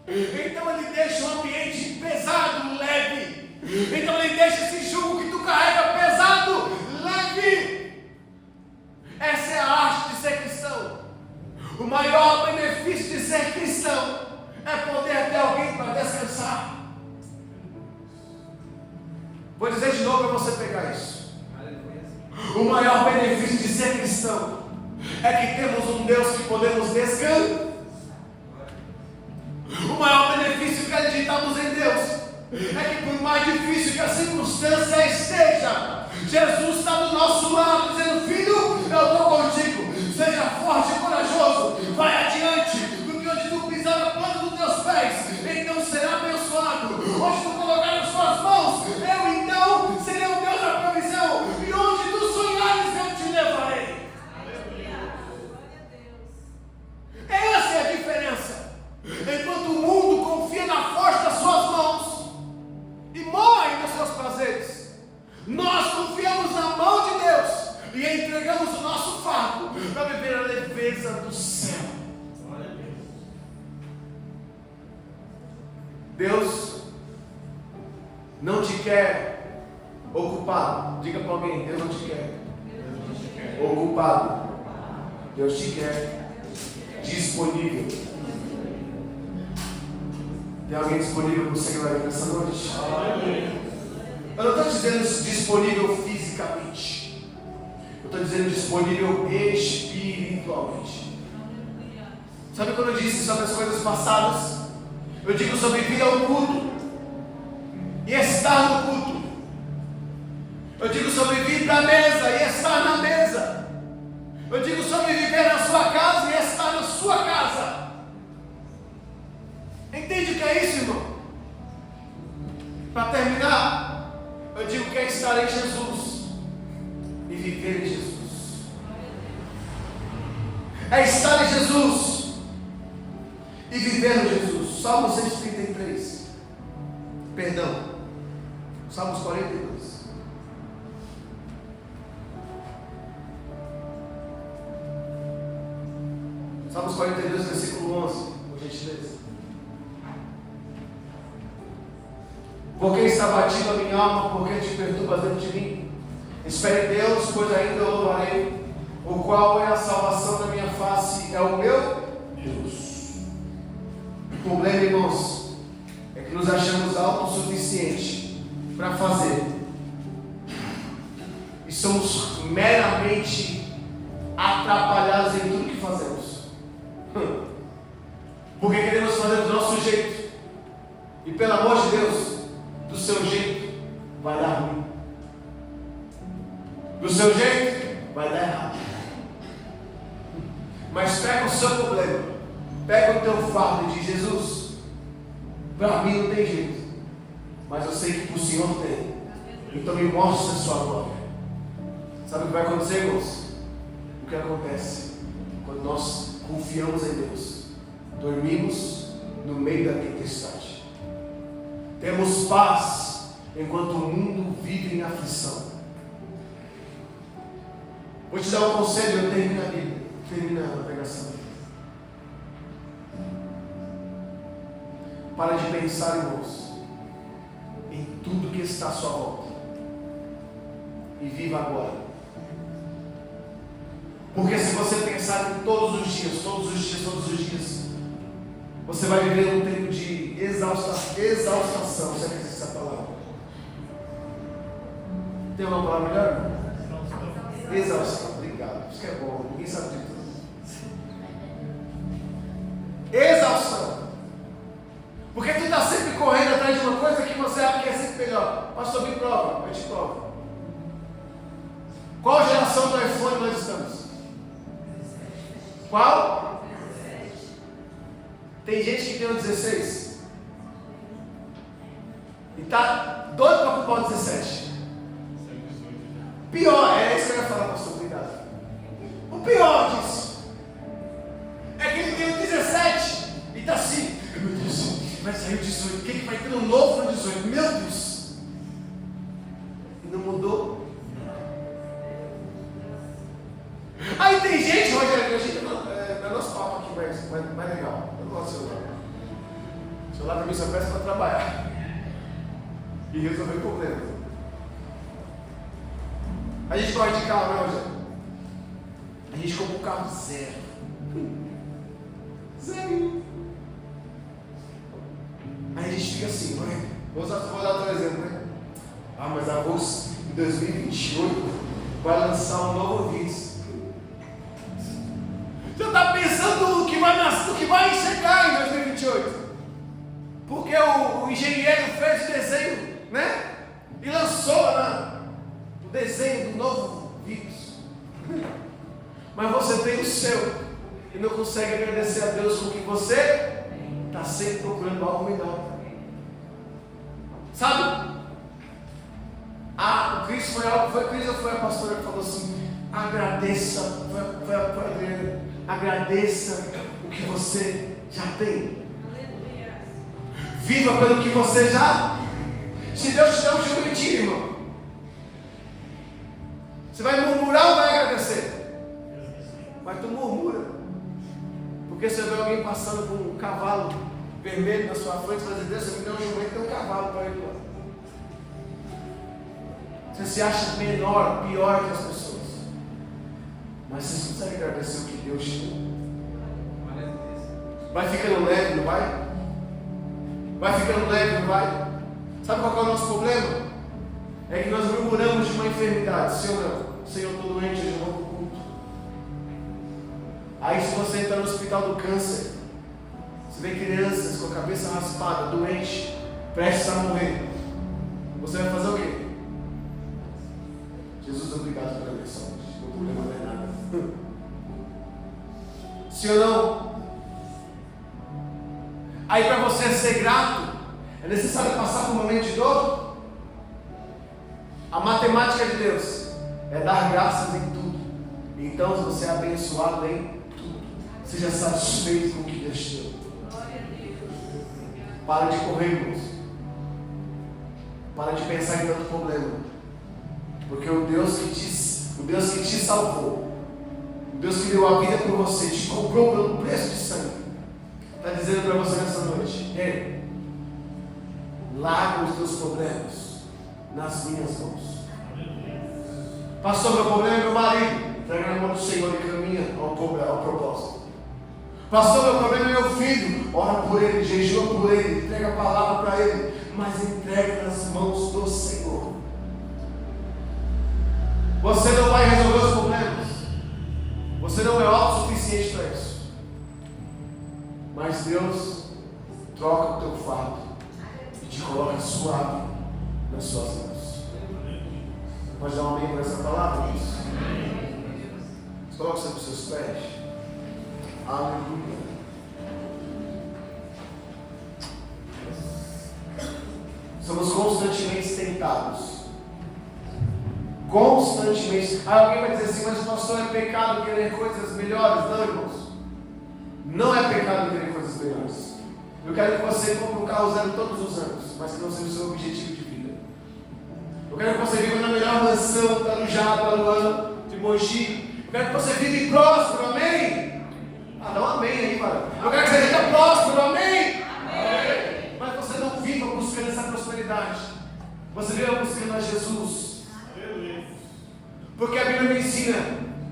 então Ele deixa o ambiente pesado, leve. Então Ele deixa esse jugo que tu carrega pesado, leve. Essa é a arte de ser cristão. O maior benefício de ser cristão é poder ter alguém para descansar. Vou dizer de novo para você pegar isso. O maior benefício de ser cristão é que temos um Deus que podemos descansar. O maior benefício que acreditamos em Deus é que por mais difícil que a circunstância esteja, Jesus está do nosso lado dizendo: filho, eu estou contigo, seja forte e corajoso, vai adiante, porque onde tu pisar na planta dos teus pés, então será abençoado. Onde tu colocar as suas mãos, eu então serei o Deus da provisão, e onde tu sonhares eu te levarei. Essa é a diferença. Enquanto o mundo confia na força das suas mãos e morre nos seus prazeres, nós confiamos na mão de Deus e entregamos o nosso fardo para viver a leveza do céu. Deus não te quer ocupado. Diga para alguém: Deus não te quer ocupado. Deus te quer disponível. Tem alguém disponível para o Senhor aqui nessa noite? Eu não estou dizendo disponível fisicamente. Eu estou dizendo disponível espiritualmente. Sabe quando eu disse sobre as coisas passadas? Eu digo sobre vir ao culto e estar no culto. Eu digo sobre vir para a mesa e estar na mesa. Eu digo sobre viver na sua casa e estar na sua casa. Entende o que é isso, irmão? Para terminar, eu digo que é estar em Jesus e viver em Jesus. É estar em Jesus e viver em Jesus. Salmo 133. Perdão. Salmos 42. Salmos 42, versículo 11, por gentileza. Porque está batida a minha alma, porque te perturbas dentro de mim. Espere Deus, pois ainda eu louvarei, o qual é a salvação da minha face, é o meu Deus. O problema, irmãos, é que nos achamos autossuficientes para fazer, e somos meramente atrapalhados em tudo que fazemos, porque queremos fazer do nosso jeito, e pelo amor de Deus, do seu jeito vai dar ruim, do seu jeito vai dar errado. Mas pega o seu problema, pega o teu fardo e diz: Jesus, para mim não tem jeito, mas eu sei que para o Senhor tem, então me mostre a sua glória. Sabe o que vai acontecer, irmãos? O que acontece quando nós confiamos em Deus? Dormimos no meio da tempestade, temos paz enquanto o mundo vive em aflição. Vou te dar um conselho, eu termino a Bíblia, termina a pregação. Para de pensar, irmãos, em tudo que está à sua volta e viva agora. Porque se você pensar em todos os dias, você vai viver um tempo de exaustação, se é que existe essa palavra. Tem uma palavra melhor? Exaustão, obrigado. Isso que é bom, ninguém sabe de tudo. Exaustão. Porque tu está sempre correndo atrás de uma coisa que você acha que é sempre melhor. Pastor, me prova, eu te provo. Qual geração do iPhone Tem gente que tem o 16 e tá doido para ocupar o 17. Pior, é isso que eu ia falar, pastor, obrigado. O pior disso é que ele tem o 17 e tá assim, meu Deus, vai sair o 18, o que vai ter um novo no 18? Meu Deus! E não mudou. Aí tem gente, Rogério, é nosso papo aqui mais legal. Eu não gosto do celular. O celular para mim só peça para trabalhar e resolver problemas. A gente gosta de carro, né, Rogério? A gente compra um carro zero. Zero. Aí a gente fica assim, mãe. Vou dar um exemplo, né? Ah, mas a Volks em 2028 vai lançar um novo Vitz. Você está pensando no que vai nascer, no que vai chegar em 2028? Porque o engenheiro fez o desenho, né? E lançou o desenho do novo Vitz. Mas você tem o seu e não consegue agradecer a Deus com o que você está sempre procurando algo melhor. Sabe? O Cris foi a pastora que falou assim: agradeça, foi a Adriana, agradeça o que você já tem. Viva pelo que você já. Se Deus te der um jumentinho, irmão, você vai murmurar ou vai agradecer? Mas tu murmura, porque você vê alguém passando com um cavalo vermelho na sua frente, mas Deus, você me deu um jumento, tem um cavalo para ele lá. Você se acha menor, pior que as pessoas, mas você consegue agradecer o que Deus te deu. Vai ficando leve, não vai? Vai ficando leve, não vai? Sabe qual é o nosso problema? É que nós murmuramos de uma enfermidade, sim ou não? Senhor, eu estou doente, hoje eu vou para o culto. Aí se você entrar no hospital do câncer, você vê crianças com a cabeça raspada, doente, prestes a morrer, você vai fazer o quê? Jesus, obrigado pela minha saúde. Meu problema não é nada. Sim ou não? Aí para você ser grato, é necessário passar por um momento de dor? A matemática de Deus é dar graças em tudo. Então você é abençoado em tudo. Seja satisfeito com o que Deus te deu. Para de correr, irmãos. Para de pensar em tanto problema. Porque o Deus que te salvou, o Deus que deu a vida por você, te comprou pelo preço de sangue, está dizendo para você nessa noite: ei, larga os teus problemas nas minhas mãos. Pastor, meu problema é meu marido. Entrega na mão do Senhor e caminha ao propósito. Pastor, meu problema é meu filho. Ora por ele, jejua por ele, entrega a palavra para ele, mas entrega nas mãos do Senhor. Você não vai resolver os problemas. Você não é autossuficiente para isso. Mas Deus troca o teu fardo e te coloca suave nas suas mãos. Pode dar um amém para essa palavra? Coloque sobre os seus pés. Aleluia. Somos constantemente tentados. Constantemente. Aí alguém vai dizer assim: mas pastor, é pecado querer coisas melhores? Não, irmãos. Não é pecado querer coisas melhores. Eu quero que você compre um carro zero todos os anos, mas que não seja o seu objetivo de vida. Eu quero que você viva na melhor mansão, Tarujá, Taruã, de Mogi. Eu quero que você viva próspero, amém? Dá um amém aí, mano. Eu quero que você viva próspero, amém? Amém. Mas você não viva buscando essa prosperidade. Você viva buscando a Jesus. Porque a Bíblia me ensina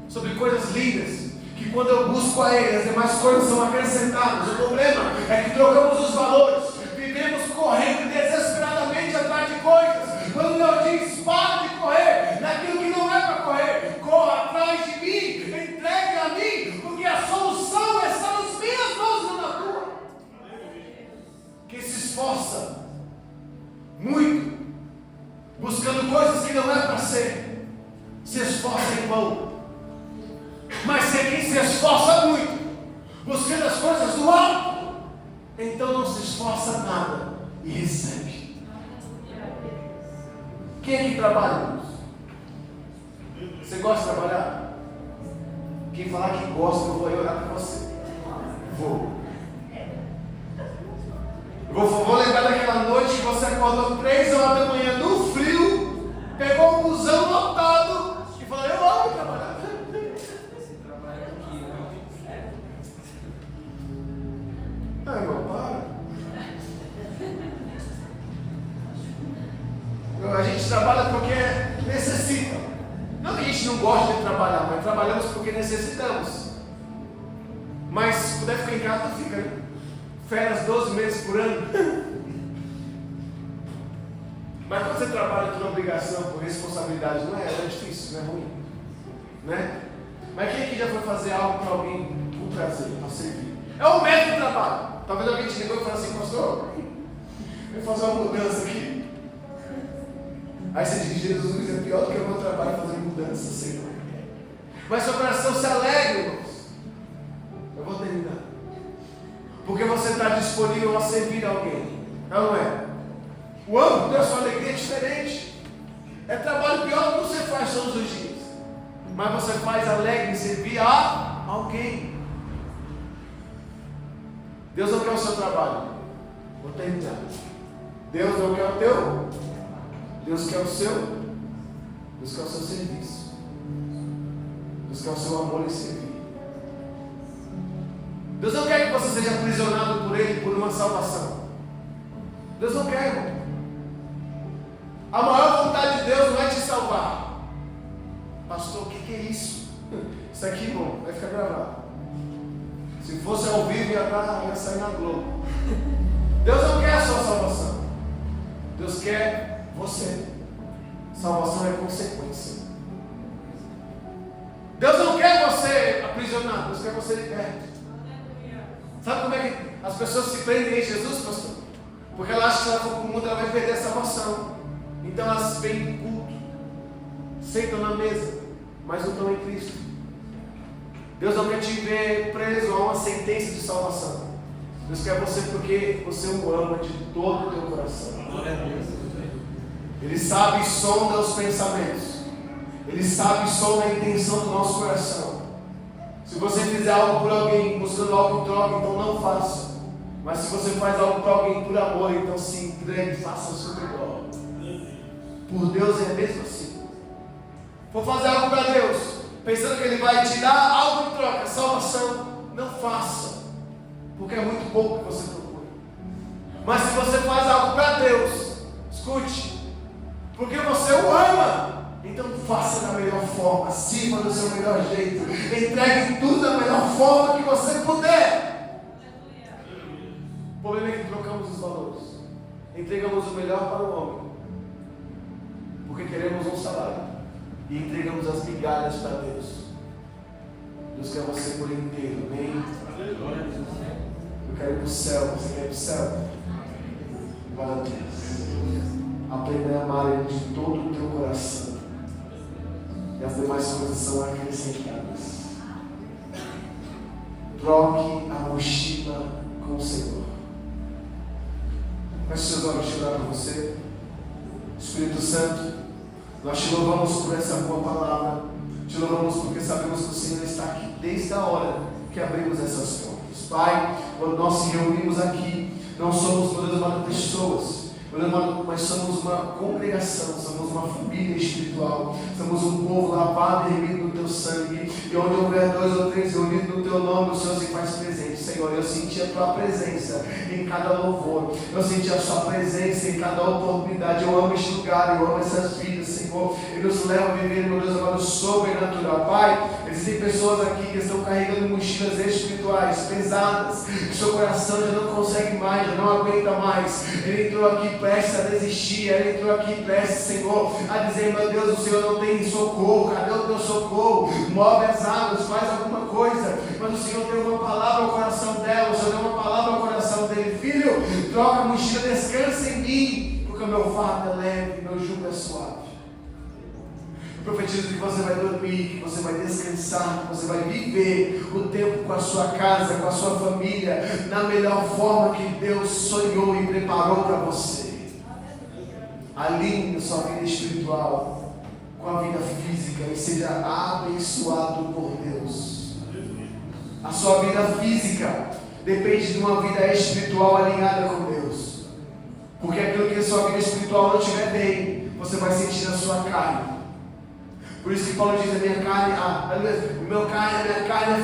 sobre coisas lindas, que quando eu busco a Ele, as demais coisas são acrescentadas. O problema é que trocamos os valores, vivemos correndo desesperadamente atrás de coisas, quando Deus diz: para de correr naquilo que não é para correr, corra atrás de mim, entregue a mim, porque a solução está nas minhas mãos, não na tua. Quem se esforça muito, buscando coisas que não é para ser, se esforça em vão. Mas se quem se esforça muito, buscando as coisas do alto, Então não se esforça nada e recebe. Quem é que trabalha, irmãos? Você gosta de trabalhar? Quem falar que gosta, eu vou orar por você. Vou lembrar daquela noite que você acordou 3 horas da manhã no frio, pegou um busão lotado e falou: eu amo trabalhar. Ah, irmão, para. A gente trabalha porque necessita. Não que a gente não gosta de trabalhar, mas trabalhamos porque necessitamos. Mas se puder ficar em casa, fica, né? Férias 12 meses por ano. Mas quando você trabalha por obrigação, por responsabilidade, não é difícil, não é ruim, né? Mas quem aqui já foi fazer algo para alguém por prazer, para servir? É o método do trabalho. Talvez alguém te ligou e falou assim: pastor, eu vou fazer uma mudança aqui. Aí você diz: Jesus, é pior do que o meu trabalho fazer mudança, Senhor. Mas seu coração se alegra, irmãos. Eu vou terminar. Porque você está disponível a servir alguém, não é? O âmbito da sua alegria é diferente. É trabalho pior do que você faz todos os dias, mas você faz alegre em servir a alguém. Deus não quer o seu trabalho. Vou terminar. Deus não quer o teu. Deus quer o seu. Deus quer o seu serviço. Deus quer o seu amor em servir. Deus não quer que você seja aprisionado por Ele por uma salvação. Deus não quer, irmão. A maior vontade de Deus não é te salvar. Pastor, o que é isso? Isso aqui, irmão, vai ficar gravado. Se fosse ao vivo, ia sair na Globo. Deus não quer a sua salvação. Deus quer você. Salvação é consequência. Deus não quer você aprisionado. Deus quer você liberto. Sabe como é que as pessoas se prendem em Jesus, pastor? Porque elas acham que se ela for para o mundo, ela vai perder a salvação. Então elas vêm do culto, sentam na mesa, mas não estão em Cristo. Deus não quer te ver preso a uma sentença de salvação. Deus quer você porque você o ama de todo o teu coração. Ele sabe e sonda os pensamentos. Ele sabe e sonda a intenção do nosso coração. Se você fizer algo por alguém buscando algo em troca, então não faça. Mas se você faz algo para alguém por amor, então se entregue, faça o seu melhor. Por Deus é mesmo assim. For fazer algo para Deus, pensando que Ele vai te dar algo em troca, salvação, não faça. Porque é muito pouco que você procura. Mas se você faz algo para Deus, escute, porque você o ama, então faça da melhor forma, sirva do seu melhor jeito, entregue tudo da melhor forma que você puder. O problema é que trocamos os valores, entregamos o melhor para o homem, porque queremos um salário, e entregamos as migalhas para Deus. Deus quer você por inteiro, amém? Eu quero ir para o céu, você quer ir para o céu? Glória a Deus. Aprenda a amar Ele de todo o teu coração, e as demais coisas são acrescentadas. Troque a mochila com o Senhor. Feche seus olhos, deixa eu orar para você. Espírito Santo, nós te louvamos por essa boa palavra. Te louvamos porque sabemos que o Senhor está aqui desde a hora que abrimos essas portas. Pai, quando nós se reunimos aqui, não somos, meu Deus amado, pessoas, meu Deus amado, mas somos uma congregação, somos uma família espiritual, somos um povo lavado e remido no teu sangue, e onde houver 2 ou 3 reunidos no teu nome, o Senhor se faz presente. Senhor, eu senti a tua presença em cada louvor, eu senti a sua presença em cada oportunidade. Eu amo este lugar, eu amo essas vidas, Senhor, e nos leva a viver, meu Deus amado, sobrenatural. Pai, existem pessoas aqui que estão carregando mochilas espirituais pesadas, que seu coração já não consegue mais, já não aguenta mais. Ele entrou aqui prestes a desistir, ele entrou aqui prestes, Senhor, a dizer: meu Deus, o Senhor não tem socorro, cadê o teu socorro? Move as águas, faz alguma coisa. Mas o Senhor deu uma palavra ao coração dela, o Senhor deu uma palavra ao coração dele: filho, troca a mochila, descansa em mim, porque o meu fardo é leve e meu jugo é suave. Eu profetizo que você vai dormir, que você vai descansar, que você vai viver o tempo com a sua casa, com a sua família, na melhor forma que Deus sonhou e preparou para você. Alinhe sua vida espiritual com a vida física e seja abençoado por Deus. A sua vida física depende de uma vida espiritual alinhada com Deus. Porque aquilo que a sua vida espiritual não estiver bem, você vai sentir na sua carne. Por isso que Paulo diz: a minha carne é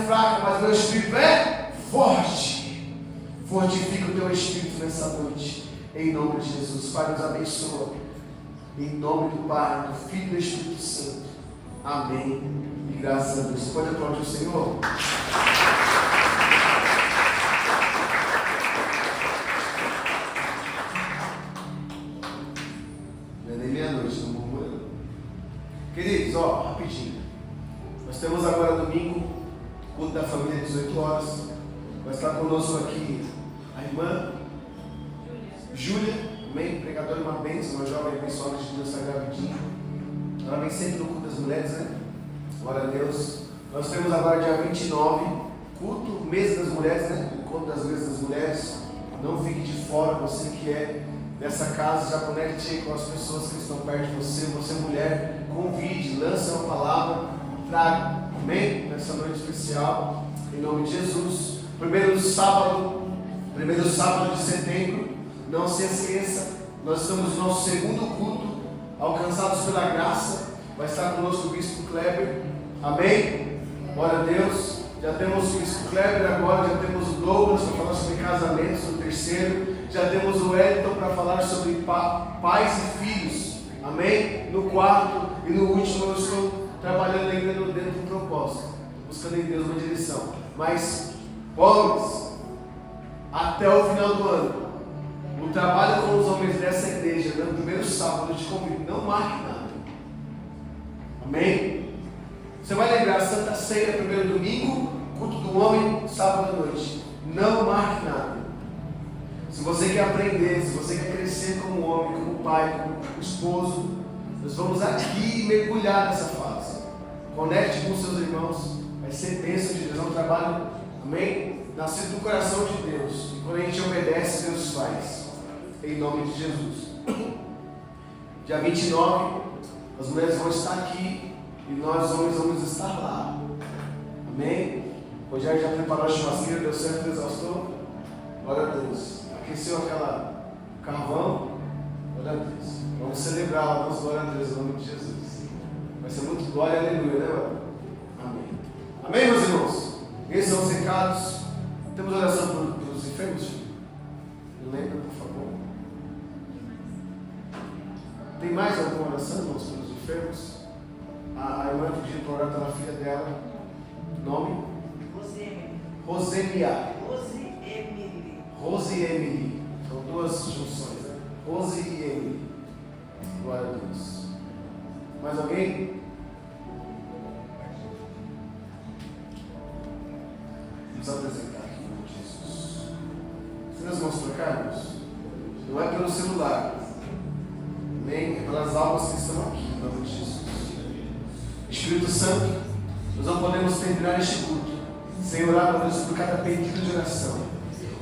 fraca, mas o meu espírito é forte. Fortifica o teu espírito nessa noite, em nome de Jesus. Pai, nos abençoa, em nome do Pai, do Filho e do Espírito Santo. Amém. E graças a Deus. Você pode aplaudir o Senhor? Não é nem meia-noite, não murmura. Queridos, rapidinho. Nós temos agora domingo, culto da família, 18 horas. Vai estar conosco aqui a irmã Júlia, amém? Pregadora, uma bênção, uma jovem abençoada de Deus, está gravidinha. Ela vem sempre no culto das mulheres, né? Glória a Deus. Nós temos agora dia 29, culto, mesa das mulheres, né? Encontro das mesas das mulheres. Não fique de fora, você que é dessa casa, já conecte com as pessoas que estão perto de você. Você mulher, convide, lance uma palavra, traga, amém? Nessa noite especial, em nome de Jesus. Primeiro sábado de setembro, não se esqueça, nós estamos no nosso segundo culto, alcançados pela graça. Vai estar conosco o Bispo Kleber, amém? Glória a Deus. Já temos o Bispo Kleber agora, já temos o Douglas para falar sobre casamentos no terceiro, já temos o Wellington para falar sobre pais e filhos, amém? No quarto e no último eu estou trabalhando ainda dentro do propósito, buscando em Deus uma direção. Mas, homens, até o final do ano, o trabalho com os homens dessa igreja, no primeiro sábado, eu te convido, não marque nada, amém? Você vai lembrar, Santa Ceia, primeiro domingo, culto do homem, sábado à noite. Não marque nada. Se você quer aprender, se você quer crescer como homem, como pai, como esposo, nós vamos aqui mergulhar nessa fase. Conecte com seus irmãos, vai ser bênção de Deus, é um trabalho, amém? Nascido do coração de Deus. E quando a gente obedece, Deus faz. Em nome de Jesus. Dia 29, as mulheres vão estar aqui. E nós homens vamos estar lá. Amém? O Rogério já preparou a churrasqueira, deu certo, exaustou. Glória a Deus. Aqueceu aquela carvão. Glória a Deus. Vamos celebrar lá, vamos glória a Deus em nome de Jesus. Vai ser muito glória e aleluia, né, mano? Amém. Amém, meus irmãos? Esses são os recados. Temos oração pelos enfermos, filho? Me lembra, por favor. Tem mais alguma oração, irmãos, pelos enfermos? A irmã pediu para orar pela filha dela. Nome? Rosemia. Rose e Emily. São duas junções, né? Rose e Emily. Glória a Deus. Mais alguém? Vamos apresentar aqui em nome de Jesus. Se nós vamos trocar, irmãos, não é pelo celular, nem é pelas almas que estão aqui em nome de Jesus. Espírito Santo, nós não podemos terminar este culto sem orar a Deus por cada pedido de oração.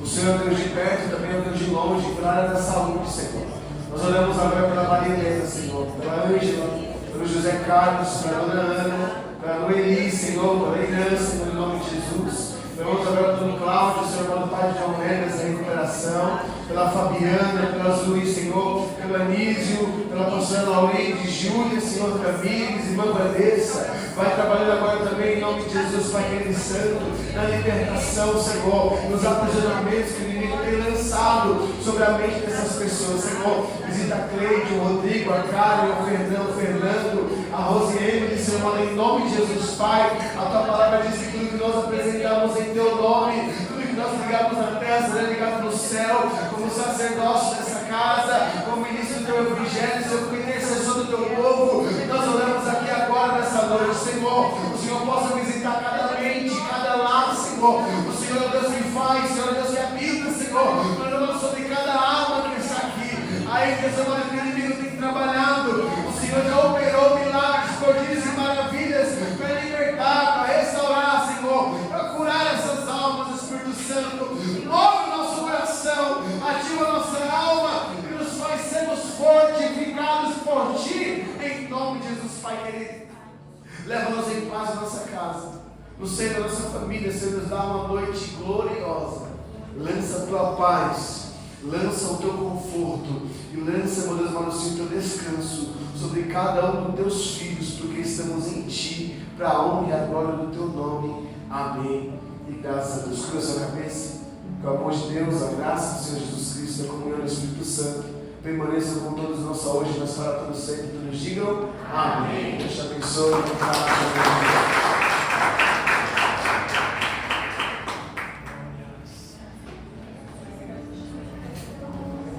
O Senhor é Deus de perto, também é Deus de longe, pela área da saúde, Senhor. Nós oramos agora pela Maria Helena, Senhor, pela Ângela, pelo José Carlos, pela Dona Ana, pela Noeli, Senhor, pela Irã, Senhor, em nome de Jesus. Oramos agora pelo Cláudio, Senhor, pelo Pai de João Mendes, na recuperação, pela Fabiana, pela Zuli, Senhor, pelo Anísio, pela pastora Lauride, Júlia, Senhor, Camires, irmã Vanessa. Vai trabalhando agora também em nome de Jesus, Pai querido e santo, na libertação, Senhor, nos aprisionamentos que o inimigo tem lançado sobre a mente dessas pessoas, Senhor. Visita a Cleide, o Rodrigo, a Karen, o Fernando, a Rosiane, Senhor, em nome de Jesus, Pai. A tua palavra diz que tudo que nós apresentamos em teu nome, tudo que nós ligamos na terra será ligado no céu, como sacerdócio dessa casa, como ministro do teu evangelho, Senhor, como intercessor do teu povo. Nós oramos aqui agora nessa noite, Senhor, o Senhor possa visitar cada mente, cada lar, Senhor. O Senhor é Deus que faz, o Senhor é Deus que habita, Senhor. Nós oramos sobre cada alma que está aqui. Aí, Deus, o inimigo tem trabalhado. O Senhor já operou milagres prodígios e maravilhas para libertar, para restaurar, Senhor, para curar essas almas, Espírito Santo. Move o nosso coração, ativa a nossa alma e nos faz sermos fortificados por Ti, em nome de Jesus, Pai querido. Leva-nos em paz à nossa casa, no seio da nossa família. Senhor, nos dá uma noite gloriosa. Lança a Tua paz, lança o Teu conforto e lança, meu Deus, Manocinho, o Teu descanso sobre cada um dos Teus filhos, porque estamos em Ti, para a honra e a glória do Teu nome. Amém. E graças a Deus. Cura a sua cabeça. Com o amor de Deus, a graça do Senhor Jesus Cristo, a comunhão do Espírito Santo, permaneçam com todos nós hoje, mas para todos sempre. Todos digam amém. Deus te abençoe.